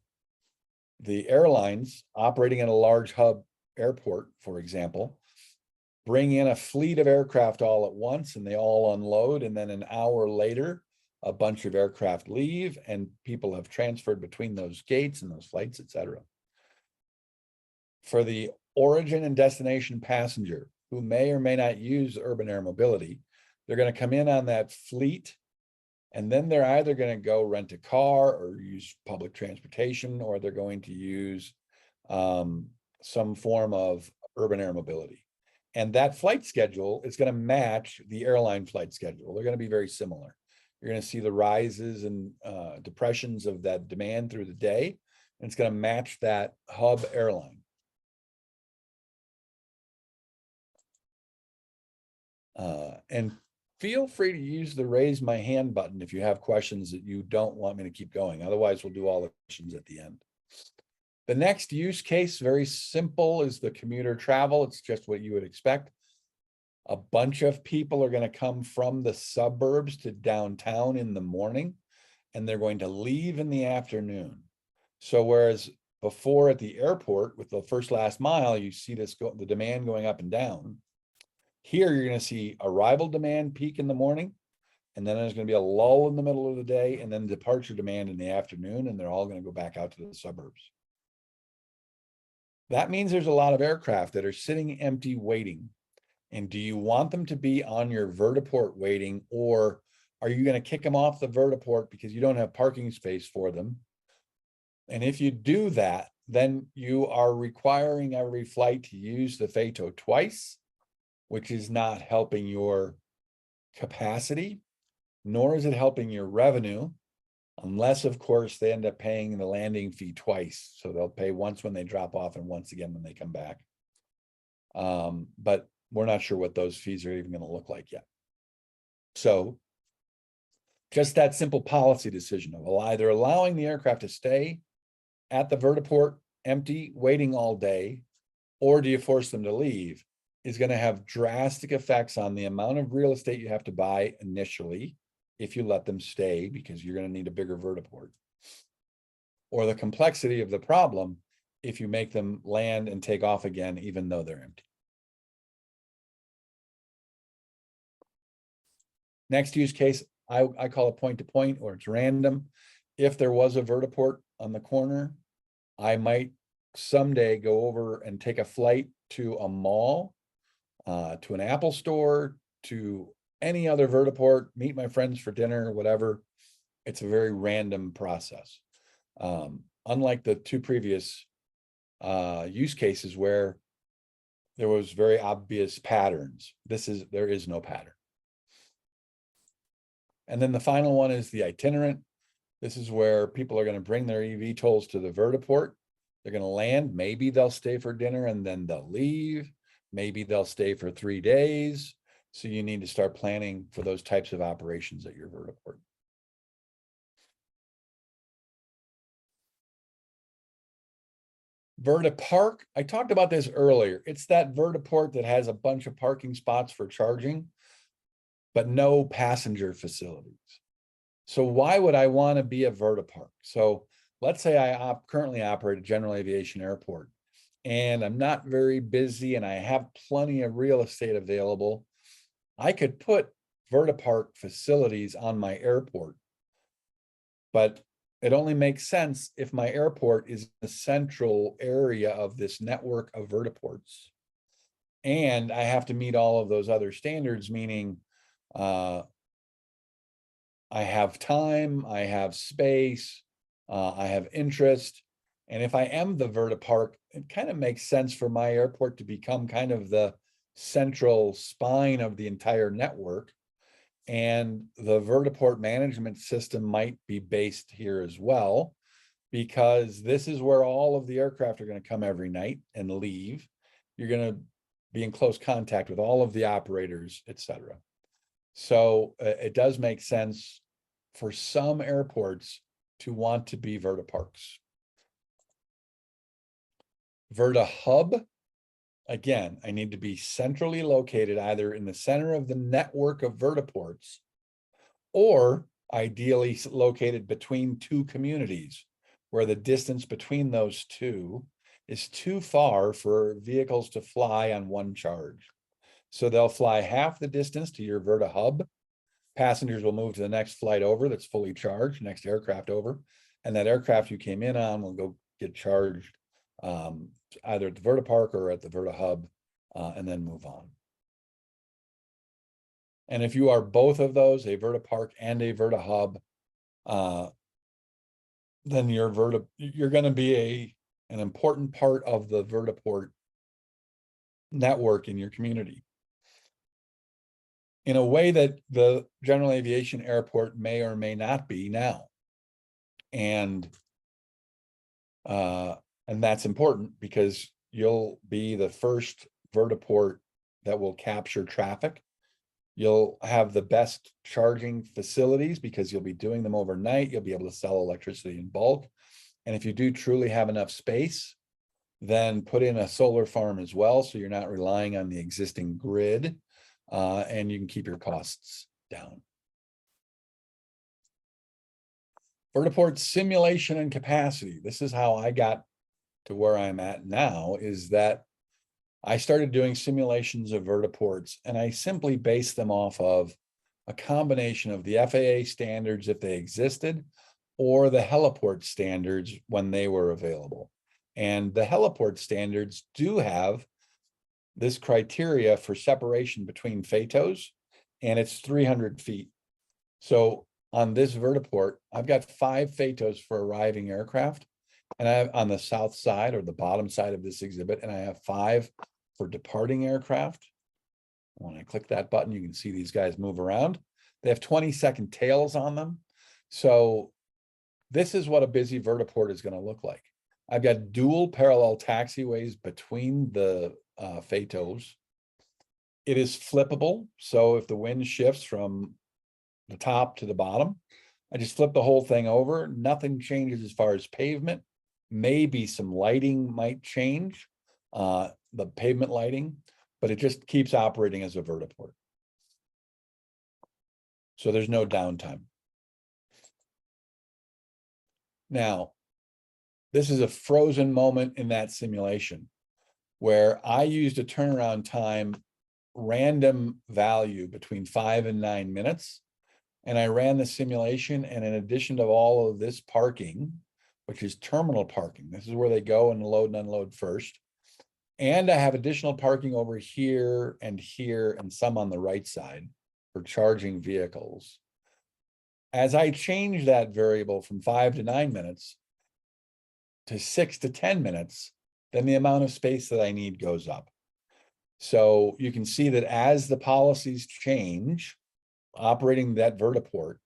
airlines operating in a large hub airport, for example, bring in a fleet of aircraft all at once, and they all unload. And then an hour later, a bunch of aircraft leave, and people have transferred between those gates and those flights, et cetera. For the origin and destination passenger who may or may not use urban air mobility, they're going to come in on that fleet, and then they're either going to go rent a car or use public transportation, or they're going to use some form of urban air mobility. And that flight schedule is going to match the airline flight schedule. They're going to be very similar. You're going to see the rises and depressions of that demand through the day, and it's going to match that hub airline. And feel free to use the raise my hand button if you have questions that you don't want me to keep going. Otherwise, we'll do all the questions at the end. The next use case, very simple, is the commuter travel. It's just what you would expect. A bunch of people are going to come from the suburbs to downtown in the morning, and they're going to leave in the afternoon. So whereas before at the airport with the first last mile, you see this the demand going up and down. Here, you're going to see arrival demand peak in the morning, and then there's going to be a lull in the middle of the day, and then departure demand in the afternoon, and they're all going to go back out to the suburbs. That means there's a lot of aircraft that are sitting empty waiting. And do you want them to be on your vertiport waiting, or are you going to kick them off the vertiport because you don't have parking space for them? And if you do that, then you are requiring every flight to use the FATO twice, which is not helping your capacity, nor is it helping your revenue, unless, of course, they end up paying the landing fee twice. So they'll pay once when they drop off and once again when they come back. But we're not sure what those fees are even going to look like yet. So just that simple policy decision of either allowing the aircraft to stay at the vertiport empty, waiting all day, or do you force them to leave, is going to have drastic effects on the amount of real estate you have to buy initially if you let them stay, because you're going to need a bigger vertiport, or the complexity of the problem if you make them land and take off again, even though they're empty. Next use case, I call it point-to-point, or it's random. If there was a vertiport on the corner, I might someday go over and take a flight to a mall, to an Apple store, to any other vertiport, meet my friends for dinner, whatever. It's a very random process. Unlike the two previous use cases where there was very obvious patterns, there is no pattern. And then the final one is the itinerant. This is where people are going to bring their eVTOLs to the vertiport. They're going to land. Maybe they'll stay for dinner and then they'll leave. Maybe they'll stay for 3 days. So you need to start planning for those types of operations at your vertiport. Vertipark, I talked about this earlier. It's that vertiport that has a bunch of parking spots for charging, but no passenger facilities. So why would I want to be a vertipark? So let's say I currently operate a general aviation airport, and I'm not very busy and I have plenty of real estate available. I could put vertipark facilities on my airport, but it only makes sense if my airport is the central area of this network of vertiports. And I have to meet all of those other standards, meaning I have time, I have space, I have interest. And if I am the vertipark, it kind of makes sense for my airport to become kind of the central spine of the entire network. And the vertiport management system might be based here as well, because this is where all of the aircraft are going to come every night and leave. You're going to be in close contact with all of the operators, et cetera. So it does make sense for some airports to want to be vertiparks. VertiHub, again, I need to be centrally located either in the center of the network of vertiports or ideally located between two communities where the distance between those two is too far for vehicles to fly on one charge. So they'll fly half the distance to your VertiHub. Passengers will move to the next flight over that's fully charged, next aircraft over, and that aircraft you came in on will go get charged either at the VertiPark or at the VertiHub, and then move on. And if you are both of those, a VertiPark and a VertiHub, then you're going to be an important part of the vertiport network in your community, in a way that the general aviation airport may or may not be now. And that's important because you'll be the first vertiport that will capture traffic. You'll have the best charging facilities because you'll be doing them overnight. You'll be able to sell electricity in bulk. And if you do truly have enough space, then put in a solar farm as well, so you're not relying on the existing grid, and you can keep your costs down. Vertiport simulation and capacity. This is how I got to where I'm at now, is that I started doing simulations of vertiports, and I simply based them off of a combination of the FAA standards if they existed, or the heliport standards when they were available. And the heliport standards do have this criteria for separation between FATOs, and it's 300 feet. So on this vertiport, I've got 5 FATOs for arriving aircraft, and I have on the south side or the bottom side of this exhibit, and I have 5 for departing aircraft. When I click that button, you can see these guys move around. They have 20-second tails on them. So this is what a busy vertiport is going to look like. I've got dual parallel taxiways between the FATOs. It is flippable. So if the wind shifts from the top to the bottom, I just flip the whole thing over. Nothing changes as far as pavement. Maybe some lighting might change, the pavement lighting, but it just keeps operating as a vertiport. So there's no downtime. Now, this is a frozen moment in that simulation where I used a turnaround time random value between 5 and 9 minutes. And I ran the simulation, and in addition to all of this parking, which is terminal parking, this is where they go and load and unload first. And I have additional parking over here and some on the right side for charging vehicles. As I change that variable from 5 to 9 minutes to 6 to 10 minutes, then the amount of space that I need goes up. So you can see that as the policies change, operating that vertiport,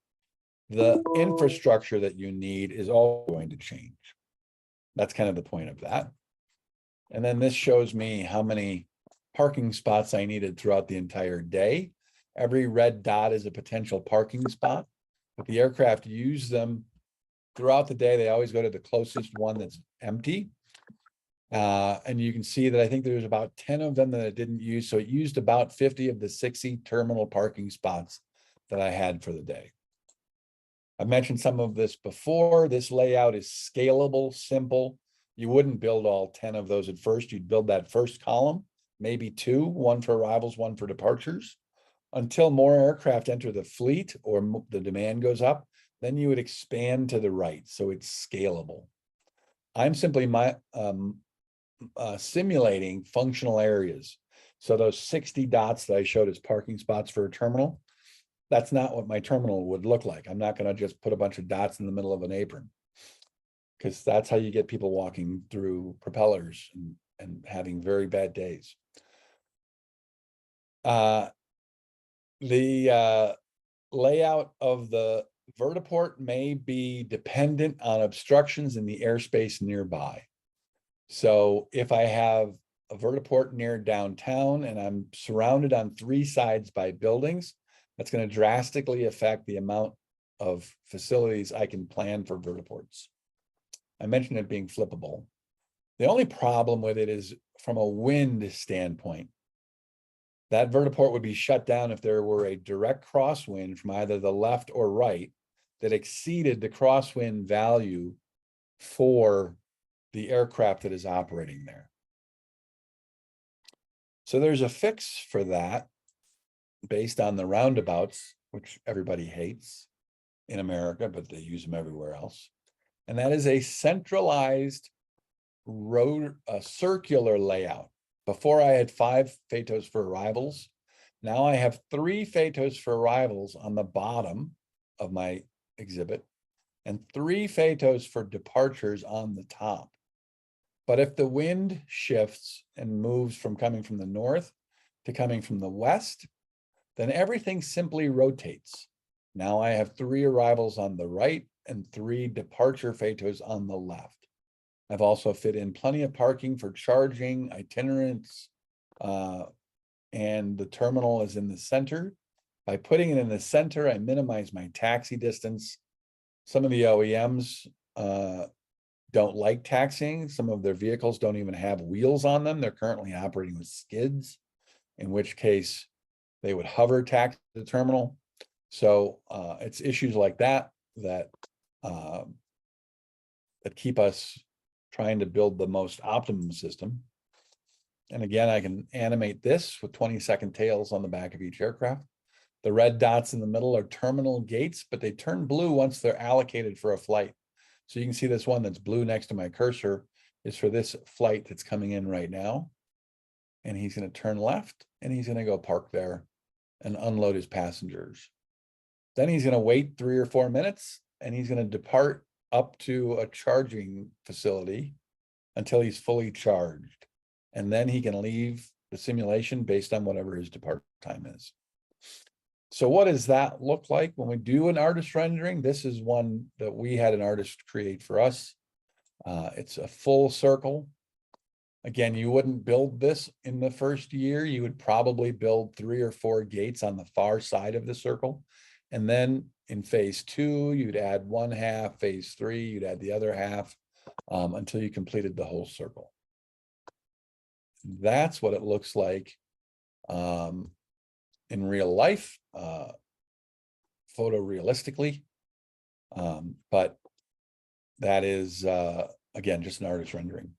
the infrastructure that you need is all going to change. That's kind of the point of that. And then this shows me how many parking spots I needed throughout the entire day. Every red dot is a potential parking spot, but the aircraft use them throughout the day. They always go to the closest one that's empty. And you can see that I think there's about 10 of them that it didn't use. So it used about 50 of the 60 terminal parking spots that I had for the day. I've mentioned some of this before. This layout is scalable, simple. You wouldn't build all 10 of those at first. You'd build that first column, maybe 2, one for arrivals, one for departures. Until more aircraft enter the fleet or the demand goes up, then you would expand to the right. So it's scalable. I'm simply simulating functional areas. So those 60 dots that I showed as parking spots for a terminal, that's not what my terminal would look like. I'm not going to just put a bunch of dots in the middle of an apron, because that's how you get people walking through propellers and having very bad days. layout of the vertiport may be dependent on obstructions in the airspace nearby. So if I have a vertiport near downtown and I'm surrounded on 3 sides by buildings, that's going to drastically affect the amount of facilities I can plan for vertiports. I mentioned it being flippable. The only problem with it is from a wind standpoint. That vertiport would be shut down if there were a direct crosswind from either the left or right that exceeded the crosswind value for the aircraft that is operating there. So there's a fix for that based on the roundabouts, which everybody hates in America, but they use them everywhere else. And that is a centralized road, a circular layout. Before I had 5 phatos for arrivals. Now I have 3 phatos for arrivals on the bottom of my exhibit and 3 phatos for departures on the top. But if the wind shifts and moves from coming from the north to coming from the west, then everything simply rotates. Now I have 3 arrivals on the right and 3 departure phatos on the left. I've also fit in plenty of parking for charging, itinerants, and the terminal is in the center. By putting it in the center, I minimize my taxi distance. Some of the OEMs don't like taxiing. Some of their vehicles don't even have wheels on them. They're currently operating with skids, in which case they would hover taxi the terminal. So it's issues like that that keep us trying to build the most optimum system. And again, I can animate this with 20-second tails on the back of each aircraft. The red dots in the middle are terminal gates, but they turn blue once they're allocated for a flight. So you can see this one that's blue next to my cursor is for this flight that's coming in right now. And he's going to turn left and he's going to go park there and unload his passengers. Then he's going to wait 3 or 4 minutes and he's going to depart up to a charging facility until he's fully charged. And then he can leave the simulation based on whatever his departure time is. So what does that look like when we do an artist rendering? This is one that we had an artist create for us. It's a full circle. Again, you wouldn't build this in the first year. You would probably build 3 or 4 gates on the far side of the circle. And then in phase 2, you'd add 1 half, phase 3, you'd add the other half until you completed the whole circle. That's what it looks like in real life, photorealistically. But that is, again, just an artist rendering.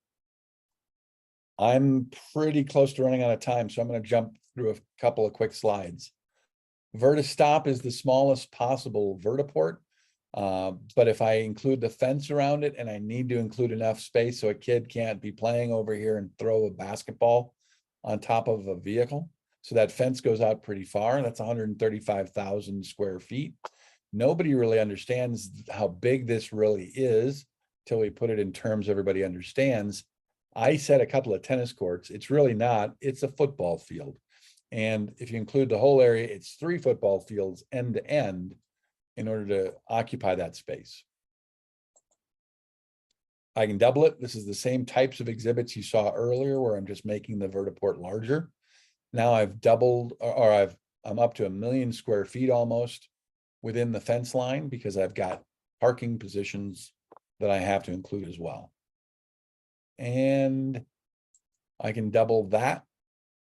I'm pretty close to running out of time, so I'm going to jump through a couple of quick slides. Vertistop is the smallest possible vertiport, but if I include the fence around it and I need to include enough space so a kid can't be playing over here and throw a basketball on top of a vehicle, so that fence goes out pretty far. That's 135,000 square feet. Nobody really understands how big this really is till we put it in terms everybody understands. I said a couple of tennis courts. It's really not. It's a football field. And if you include the whole area, it's 3 football fields end to end in order to occupy that space. I can double it. This is the same types of exhibits you saw earlier where I'm just making the vertiport larger. Now I've doubled, or I'm up to 1 million square feet almost within the fence line because I've got parking positions that I have to include as well. And I can double that.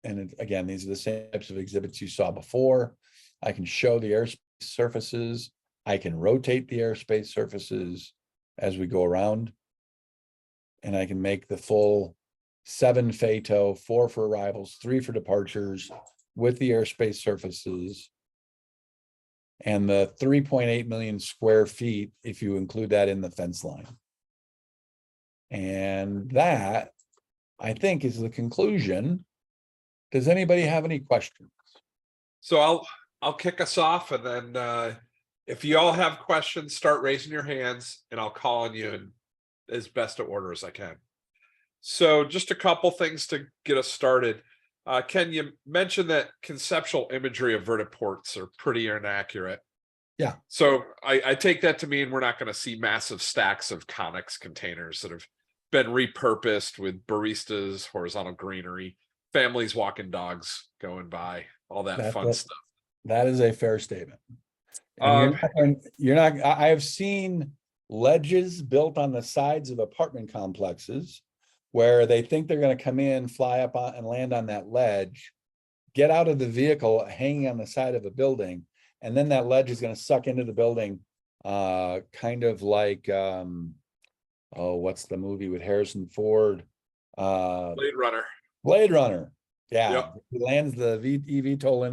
And again, these are the same types of exhibits you saw before. I can show the airspace surfaces. I can rotate the airspace surfaces as we go around. And I can make the full 7 phato, 4 for arrivals, 3 for departures with the airspace surfaces. And the 3.8 million square feet, if you include that in the fence line. And that, I think, is the conclusion. Does anybody have any questions? So I'll kick us off, and then if you all have questions, start raising your hands, and I'll call on you in as best of order as I can. So just a couple things to get us started. Ken, you mentioned that conceptual imagery of vertiports are pretty inaccurate. Yeah, So I take that to mean we're not going to see massive stacks of Conex containers that have been repurposed with baristas, horizontal greenery, families walking dogs going by, all that that fun that, stuff. that is a fair statement. And Um, you're not, I have seen ledges built on the sides of apartment complexes where they think they're going to come in, fly up on and land on that ledge, get out of the vehicle hanging on the side of a building, and then that ledge is going to suck into the building, kind of like, oh, what's the movie with Harrison Ford? Blade Runner. Blade Runner. Yeah, Yep. he lands the eVTOL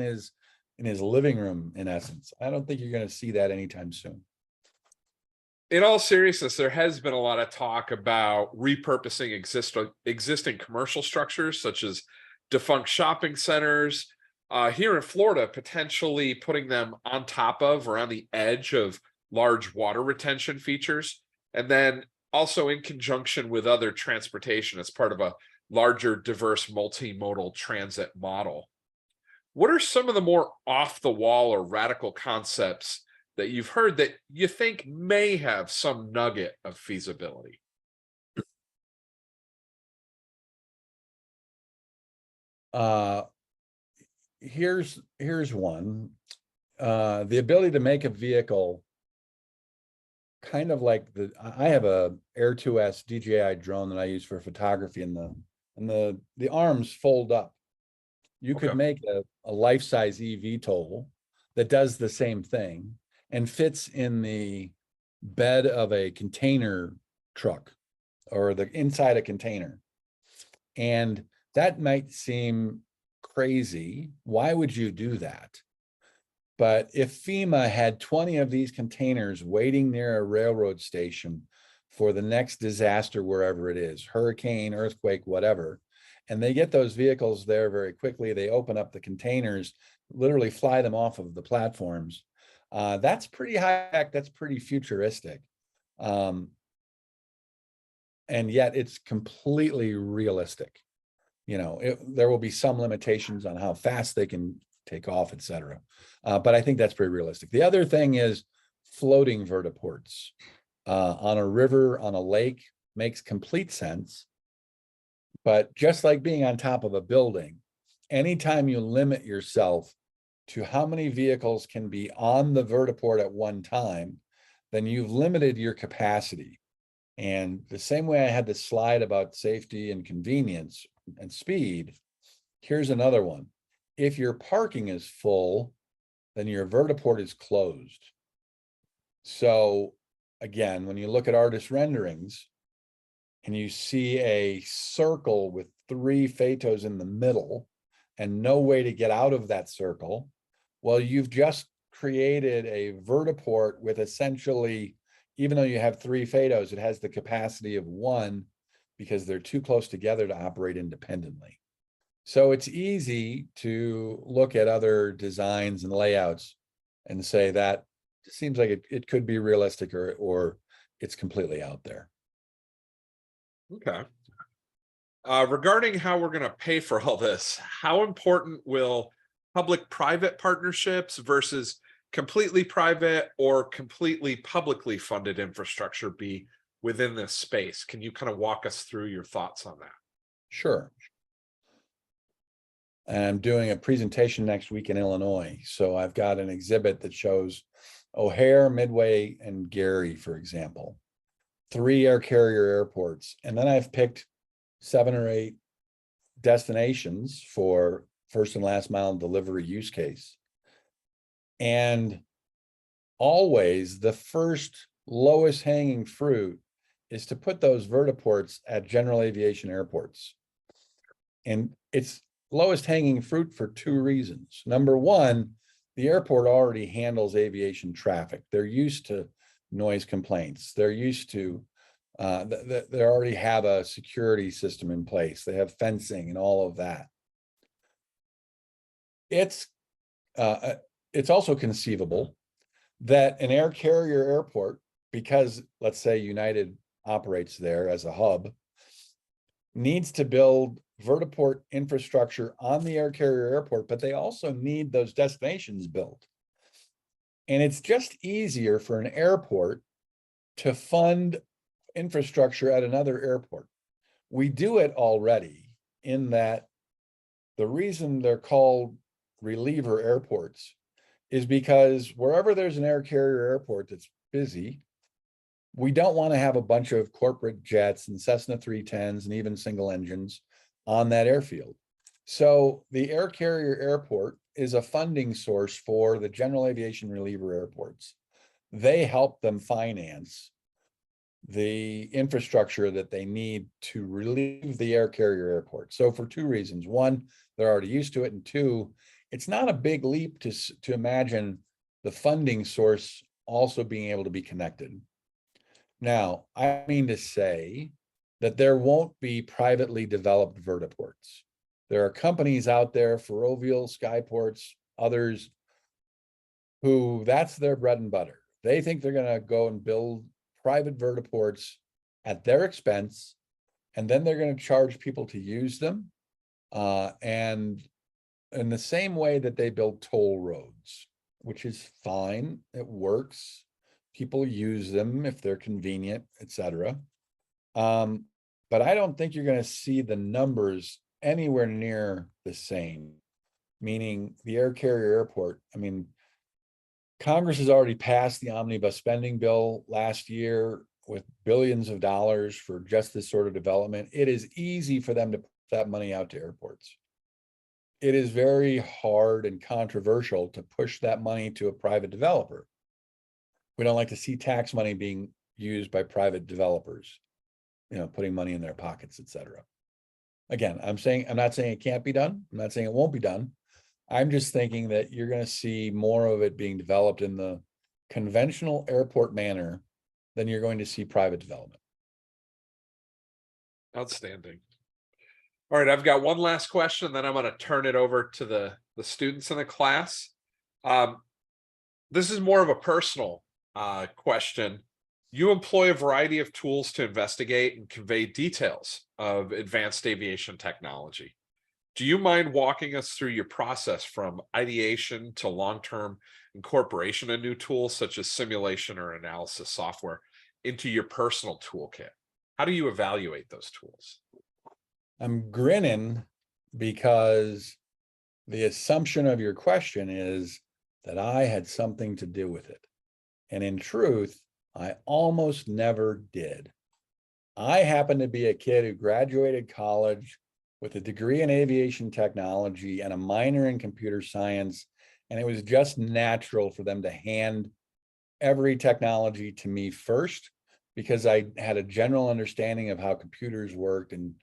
in his living room, in essence. I don't think you're going to see that anytime soon. In all seriousness, there has been a lot of talk about repurposing existing commercial structures, such as defunct shopping centers. Here in Florida, potentially putting them on top of or on the edge of large water retention features, and then also in conjunction with other transportation as part of a larger, diverse, multimodal transit model. What are some of the more off the wall or radical concepts that you've heard that you think may have some nugget of feasibility? Uh, here's one. The ability to make a vehicle kind of like I have a Air 2S DJI drone that I use for photography, and the arms fold up. You Okay. could make a life-size eVTOL that does the same thing and fits in the bed of a container truck or the inside a container. And that might seem crazy. Why would you do that? But if FEMA had 20 of these containers waiting near a railroad station for the next disaster, wherever it is, hurricane, earthquake, whatever, and they get those vehicles there very quickly, they open up the containers, literally fly them off of the platforms. That's pretty high tech, that's pretty futuristic. And yet it's completely realistic. There will be some limitations on how fast they can take off, et cetera. But I think that's pretty realistic. The other thing is floating vertiports on a river, on a lake, makes complete sense. But just like being on top of a building, anytime you limit yourself to how many vehicles can be on the vertiport at one time, then you've limited your capacity. And the same way I had the slide about safety and convenience and speed, here's another one. If your parking is full, then your vertiport is closed. So again, when you look at artist renderings and you see a circle with 3 phaetos in the middle and no way to get out of that circle, well, you've just created a vertiport with essentially, even though you have 3 phaetos, it has the capacity of 1 because they're too close together to operate independently. So it's easy to look at other designs and layouts and say that it seems like it could be realistic or it's completely out there. Okay. Regarding how we're going to pay for all this, how important will public-private partnerships versus completely private or completely publicly funded infrastructure be within this space? Can you kind of walk us through your thoughts on that? Sure. And I'm doing a presentation next week in Illinois. So I've got an exhibit that shows O'Hare, Midway, and Gary, for example, 3 air carrier airports. And then I've picked 7 or 8 destinations for first and last mile delivery use case. And always the first lowest hanging fruit is to put those vertiports at general aviation airports. And it's lowest hanging fruit for 2 reasons. Number one, the airport already handles aviation traffic. They're used to noise complaints. They're used to, they already have a security system in place. They have fencing and all of that. It's also conceivable that an air carrier airport, because let's say United operates there as a hub, needs to build vertiport infrastructure on the air carrier airport, but they also need those destinations built. And it's just easier for an airport to fund infrastructure at another airport. We do it already in that the reason they're called reliever airports is because wherever there's an air carrier airport that's busy, we don't want to have a bunch of corporate jets and Cessna 310s and even single engines on that airfield. So the air carrier airport is a funding source for the general aviation reliever airports. They help them finance the infrastructure that they need to relieve the air carrier airport. So for two reasons: one, they're already used to it, and two, it's not a big leap to imagine the funding source also being able to be connected. Now, I mean to say that there won't be privately developed vertiports. There are companies out there, Ferrovial, Skyports, others, who that's their bread and butter. They think they're going to go and build private vertiports at their expense, and then they're going to charge people to use them. And in the same way that they build toll roads, which is fine, it works. People use them if they're convenient, etc. But I don't think you're going to see the numbers anywhere near the same. Meaning the air carrier airport, I mean, Congress has already passed the omnibus spending bill last year with billions of dollars for just this sort of development. It is easy for them to put that money out to airports. It is very hard and controversial to push that money to a private developer. We don't like to see tax money being used by private developers, putting money in their pockets, etc. Again, I'm not saying it can't be done. I'm not saying it won't be done. I'm just thinking that you're going to see more of it being developed in the conventional airport manner than you're going to see private development. Outstanding. All right, I've got one last question, then I'm going to turn it over to the students in the class. This is more of a personal question. You employ a variety of tools to investigate and convey details of advanced aviation technology. Do you mind walking us through your process from ideation to long-term incorporation of new tools such as simulation or analysis software into your personal toolkit? How do you evaluate those tools? I'm grinning because the assumption of your question is that I had something to do with it. And in truth, I almost never did. I happened to be a kid who graduated college with a degree in aviation technology and a minor in computer science. And it was just natural for them to hand every technology to me first, because I had a general understanding of how computers worked and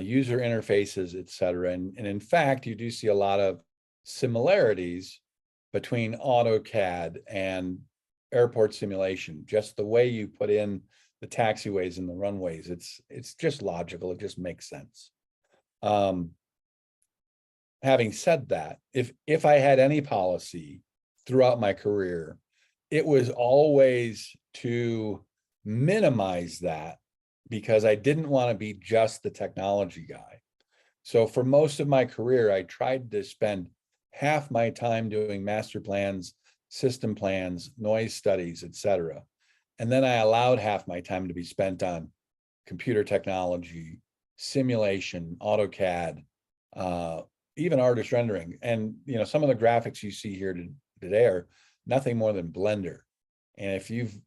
user interfaces, etc. And in fact, you do see a lot of similarities between AutoCAD and airport simulation, just the way you put in the taxiways and the runways. It's just logical. It just makes sense. Having said that, if I had any policy throughout my career, it was always to minimize that, because I didn't want to be just the technology guy. So for most of my career, I tried to spend half my time doing master plans, system plans, noise studies, etc. And then I allowed half my time to be spent on computer technology, simulation, AutoCAD, even artist rendering. And some of the graphics you see here today are nothing more than Blender. And if you've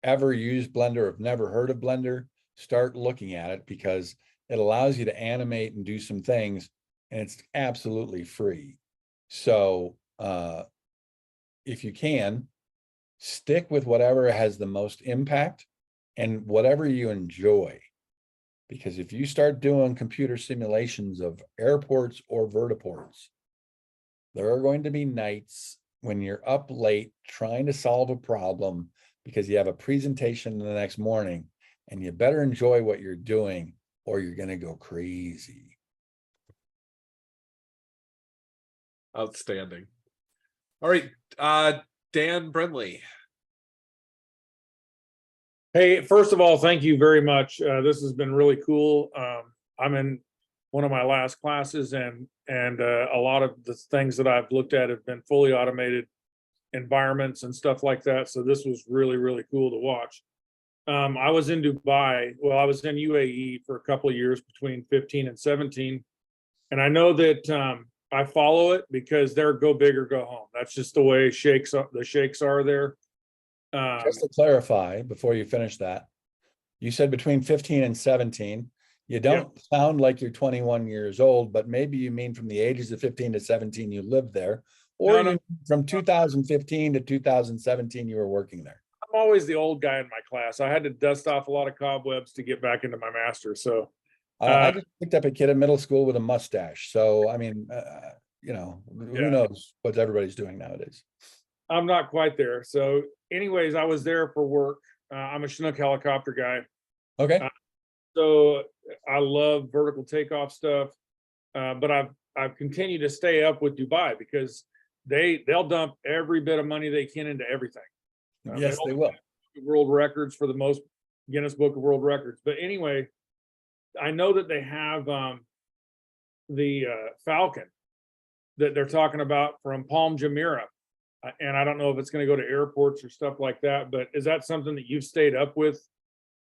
ever used Blender or have never heard of Blender, start looking at it, because it allows you to animate and do some things, and it's absolutely free. So if you can, stick with whatever has the most impact and whatever you enjoy. Because if you start doing computer simulations of airports or vertiports, there are going to be nights when you're up late trying to solve a problem because you have a presentation the next morning, and you better enjoy what you're doing or you're going to go crazy. Outstanding. All right, Dan Brindley. Hey, first of all, thank you very much. This has been really cool. I'm in one of my last classes, and a lot of the things that I've looked at have been fully automated environments and stuff like that. So this was really, really cool to watch. I was in Dubai. Well, I was in UAE for a couple of years between 15 and 17. And I know that I follow it because they're go big or go home. That's just the way the sheikhs are there. Just to clarify, before you finish that, you said between 15 and 17. You don't sound like you're 21 years old, but maybe you mean from the ages of 15 to 17 you lived there, or No, from 2015 to 2017 you were working there. I'm always the old guy in my class. I had to dust off a lot of cobwebs to get back into my master's. So I just picked up a kid in middle school with a mustache. So, I mean, you know, who knows what everybody's doing nowadays. I'm not quite there. So anyways, I was there for work. I'm a Chinook helicopter guy. Okay. So I love vertical takeoff stuff. But I've continued to stay up with Dubai because they'll dump every bit of money they can into everything. Yes, they will. World records for the most Guinness Book of World Records. But anyway, I know that they have the Falcon that they're talking about from Palm Jumeirah. And I don't know if it's going to go to airports or stuff like that, but is that something that you've stayed up with?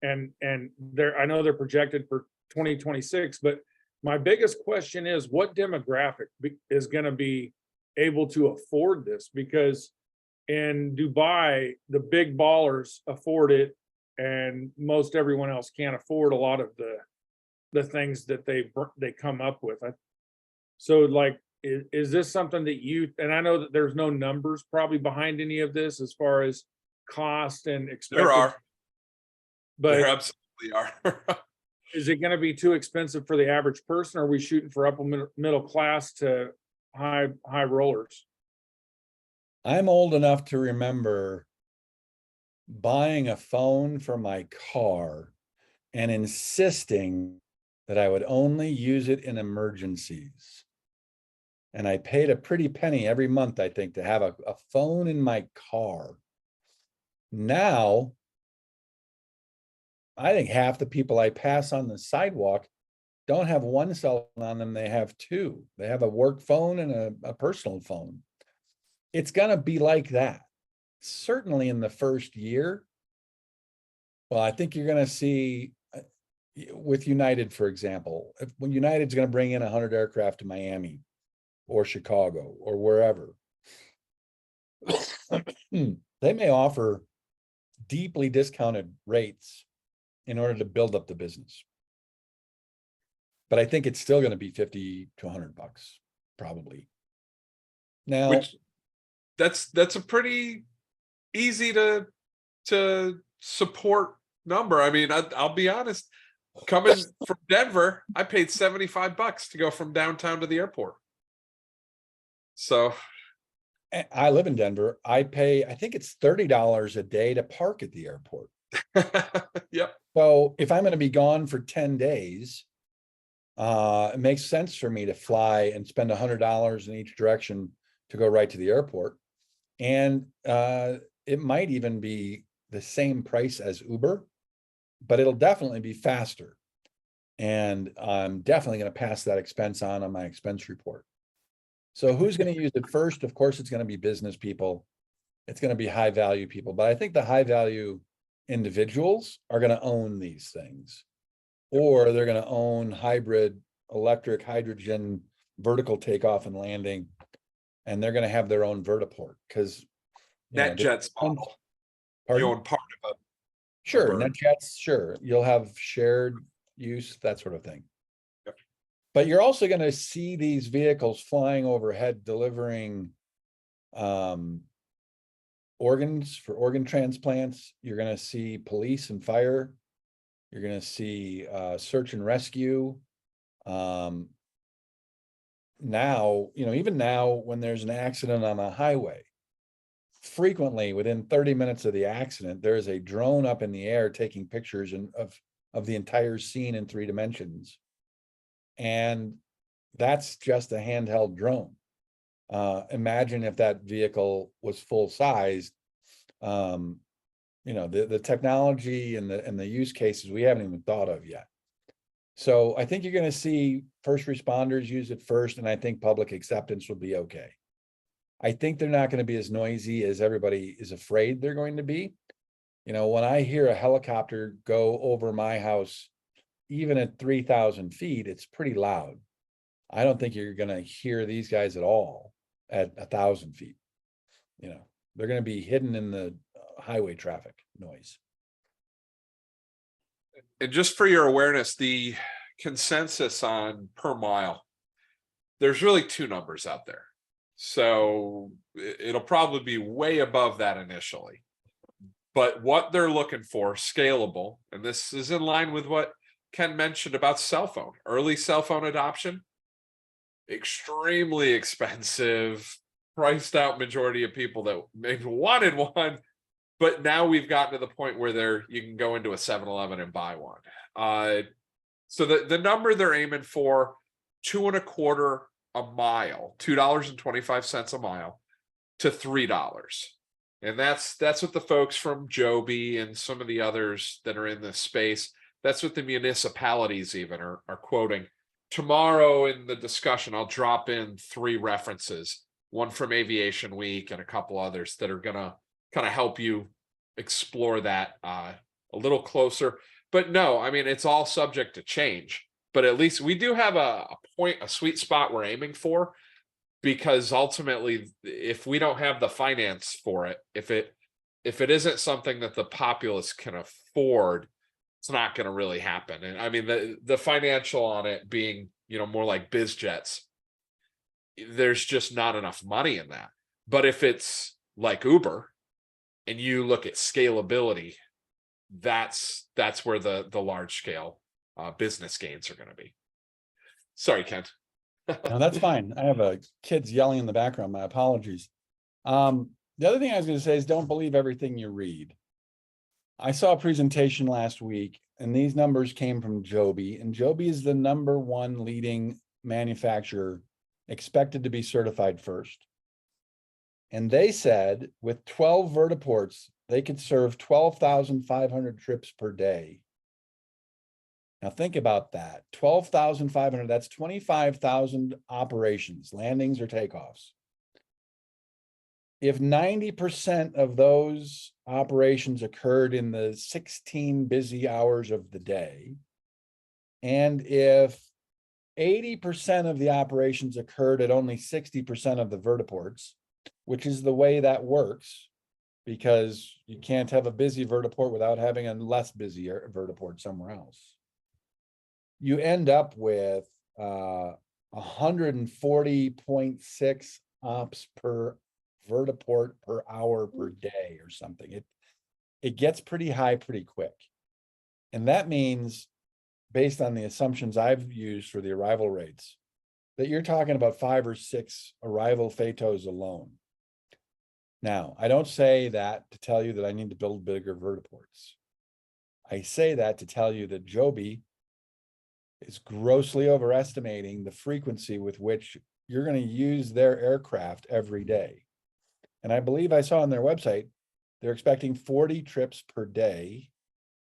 And I know they're projected for 2026, but my biggest question is what demographic is going to be able to afford this? Because in Dubai, the big ballers afford it, and most everyone else can't afford a lot of the things that they come up with. So like, is this something that and I know that there's no numbers probably behind any of this as far as cost and expected. There are. But there absolutely are. Is it going to be too expensive for the average person? Or are we shooting for upper middle class to high rollers? I'm old enough to remember buying a phone for my car and insisting that I would only use it in emergencies. And I paid a pretty penny every month, I think, to have a phone in my car. Now, I think half the people I pass on the sidewalk don't have one cell phone on them, they have two. They have a work phone and a personal phone. It's going to be like that. Certainly in the first year. Well, I think you're going to see with United, for example, when United's going to bring in 100 aircraft to Miami or Chicago or wherever, they may offer deeply discounted rates in order to build up the business. But I think it's still going to be 50 to 100 bucks, probably. Now, that's a pretty easy to support number. I mean, I'll be honest, coming from Denver, I paid 75 bucks to go from downtown to the airport. So I live in Denver. I pay, I think it's $30 a day to park at the airport. Yep. So if I'm going to be gone for 10 days, it makes sense for me to fly and spend $100 in each direction to go right to the airport. And it might even be the same price as Uber, but it'll definitely be faster. And I'm definitely going to pass that expense on my expense report. So who's going to use it first? Of course, it's going to be business people. It's going to be high value people. But I think the high value individuals are going to own these things, or they're going to own hybrid, electric, hydrogen, vertical takeoff and landing, and they're going to have their own vertiport because NetJets model. You own part of it. Sure, NetJets, sure. You'll have shared use, that sort of thing. Yep. But you're also going to see these vehicles flying overhead delivering organs for organ transplants. You're going to see police and fire. You're going to see search and rescue. Now, even now when there's an accident on a highway, frequently within 30 minutes of the accident, there is a drone up in the air taking pictures of the entire scene in 3 dimensions. And that's just a handheld drone. Imagine if that vehicle was full sized. The technology and the use cases we haven't even thought of yet. So I think you're going to see first responders use it first, and I think public acceptance will be okay. I think they're not going to be as noisy as everybody is afraid they're going to be. You know, when I hear a helicopter go over my house, even at 3,000 feet, it's pretty loud. I don't think you're going to hear these guys at all at 1,000 feet. You know, they're going to be hidden in the highway traffic noise. And just for your awareness, the consensus on per mile, there's really two numbers out there. So it'll probably be way above that initially. But what they're looking for, scalable, and this is in line with what Ken mentioned about cell phone, early cell phone adoption, extremely expensive, priced out majority of people that maybe wanted one, but now we've gotten to the point where you can go into a 7-Eleven and buy one. So the number they're aiming for, $2.25 a mile, $2.25 a mile to $3. And that's what the folks from Joby and some of the others that are in this space, that's what the municipalities even are quoting. Tomorrow in the discussion, I'll drop in 3 references, one from Aviation Week and a couple others that are gonna kind of help you explore that a little closer. But no, I mean, it's all subject to change, but at least we do have a sweet spot we're aiming for. Because ultimately, if we don't have the finance for it, if it isn't something that the populace can afford, it's not going to really happen. And I mean, the financial on it being, more like biz jets, there's just not enough money in that. But if it's like Uber and you look at scalability, that's where the large scale business gains are going to be. Sorry, Kent. No, that's fine. I have kids yelling in the background. My apologies. The other thing I was going to say is don't believe everything you read. I saw a presentation last week, and these numbers came from Joby, and Joby is the #1 leading manufacturer expected to be certified first. And they said with 12 vertiports, they could serve 12,500 trips per day. Now think about that. 12,500, that's 25,000 operations, landings or takeoffs. If 90% of those operations occurred in the 16 busy hours of the day, and if 80% of the operations occurred at only 60% of the vertiports, which is the way that works, because you can't have a busy vertiport without having a less busy vertiport somewhere else. You end up with 140.6 ops per vertiport per hour per day or something. It gets pretty high pretty quick. And that means, based on the assumptions I've used for the arrival rates, that you're talking about 5 or 6 arrival FATOs alone. Now, I don't say that to tell you that I need to build bigger vertiports. I say that to tell you that Joby is grossly overestimating the frequency with which you're going to use their aircraft every day. And I believe I saw on their website, they're expecting 40 trips per day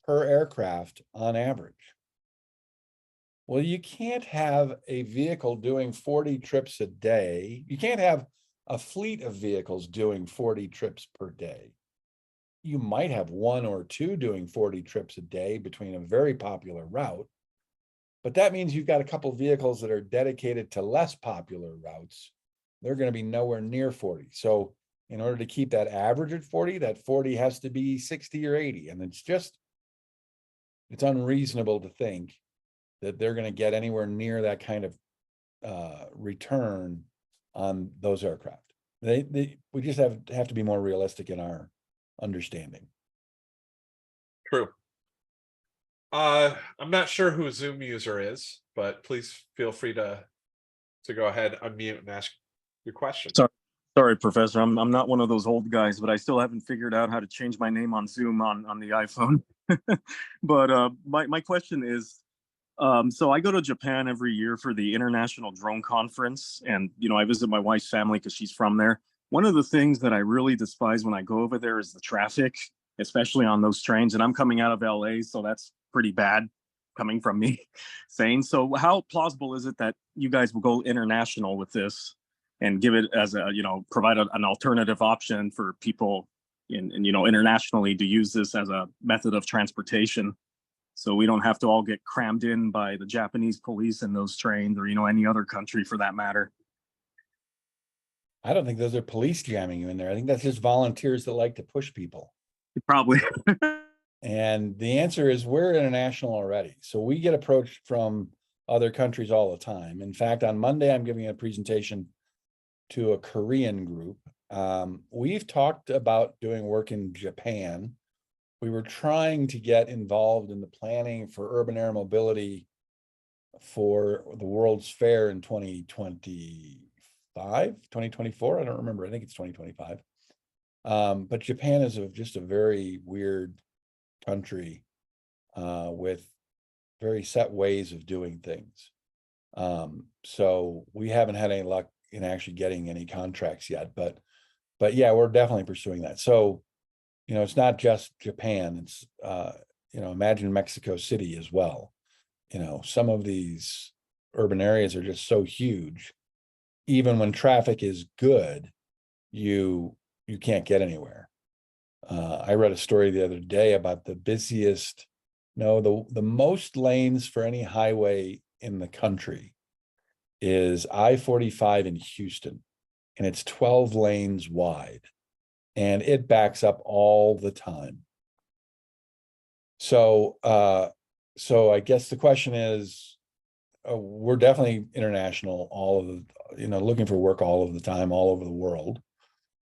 per aircraft on average. Well, you can't have a vehicle doing 40 trips a day. You can't have a fleet of vehicles doing 40 trips per day. You might have 1 or 2 doing 40 trips a day between a very popular route. But that means you've got a couple of vehicles that are dedicated to less popular routes. They're going to be nowhere near 40. So in order to keep that average at 40, that 40 has to be 60 or 80. And it's unreasonable to think that they're going to get anywhere near that kind of return on those aircraft. We just have to be more realistic in our understanding. True. I'm not sure who a Zoom user is, but please feel free to go ahead, unmute and ask your question. Sorry, Professor. I'm not one of those old guys, but I still haven't figured out how to change my name on Zoom on the iPhone. But my question is, so I go to Japan every year for the International Drone Conference, and I visit my wife's family because she's from there. One of the things that I really despise when I go over there is the traffic, especially on those trains. And I'm coming out of LA, so that's pretty bad coming from me saying. So how plausible is it that you guys will go international with this? and give it as a, provide an alternative option for people internationally to use this as a method of transportation. So we don't have to all get crammed in by the Japanese police in those trains, or, any other country for that matter. I don't think those are police jamming you in there. I think that's just volunteers that like to push people. Probably. And the answer is we're international already. So we get approached from other countries all the time. In fact, on Monday, I'm giving a presentation to a Korean group. We've talked about doing work in Japan. We were trying to get involved in the planning for urban air mobility for the World's Fair in 2024. I don't remember. I think it's 2025. But Japan is just a very weird country with very set ways of doing things. So we haven't had any luck in actually getting any contracts yet, but yeah, we're definitely pursuing that. So, it's not just Japan, it's, imagine Mexico City as well. Some of these urban areas are just so huge. Even when traffic is good, you can't get anywhere. I read a story the other day about the most lanes for any highway in the country is I-45 in Houston, and it's 12 lanes wide, and it backs up all the time. So I guess the question is, we're definitely international, looking for work all of the time, all over the world.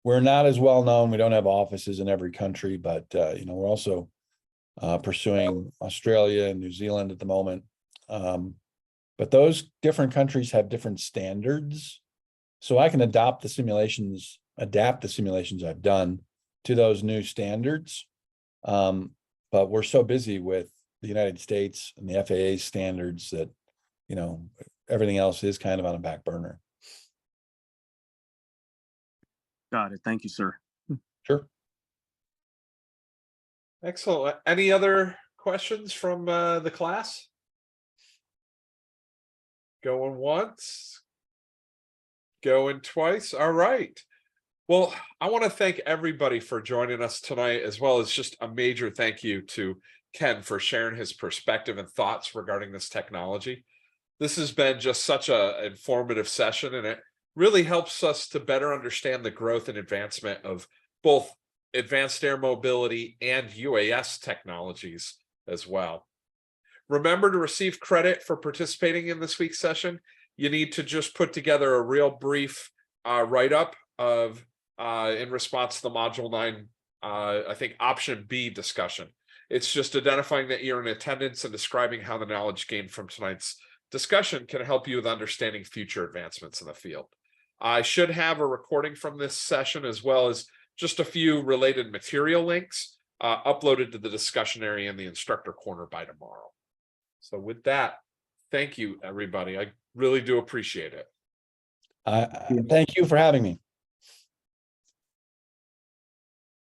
We're not as well known. We don't have offices in every country, but we're also pursuing Australia and New Zealand at the moment. But those different countries have different standards. So I can adapt the simulations I've done to those new standards. But we're so busy with the United States and the FAA standards that, everything else is kind of on a back burner. Got it. Thank you, sir. Sure. Excellent. Any other questions from the class? Going once, going twice. All right. Well, I want to thank everybody for joining us tonight, as well as just a major thank you to Ken for sharing his perspective and thoughts regarding this technology. This has been just such an informative session, and it really helps us to better understand the growth and advancement of both advanced air mobility and UAS technologies as well. Remember, to receive credit for participating in this week's session, you need to just put together a real brief write-up of in response to the Module 9, I think option B discussion. It's just identifying that you're in attendance and describing how the knowledge gained from tonight's discussion can help you with understanding future advancements in the field. I should have a recording from this session, as well as just a few related material links uploaded to the discussion area in the instructor corner by tomorrow. So with that, thank you, everybody. I really do appreciate it. Thank you for having me.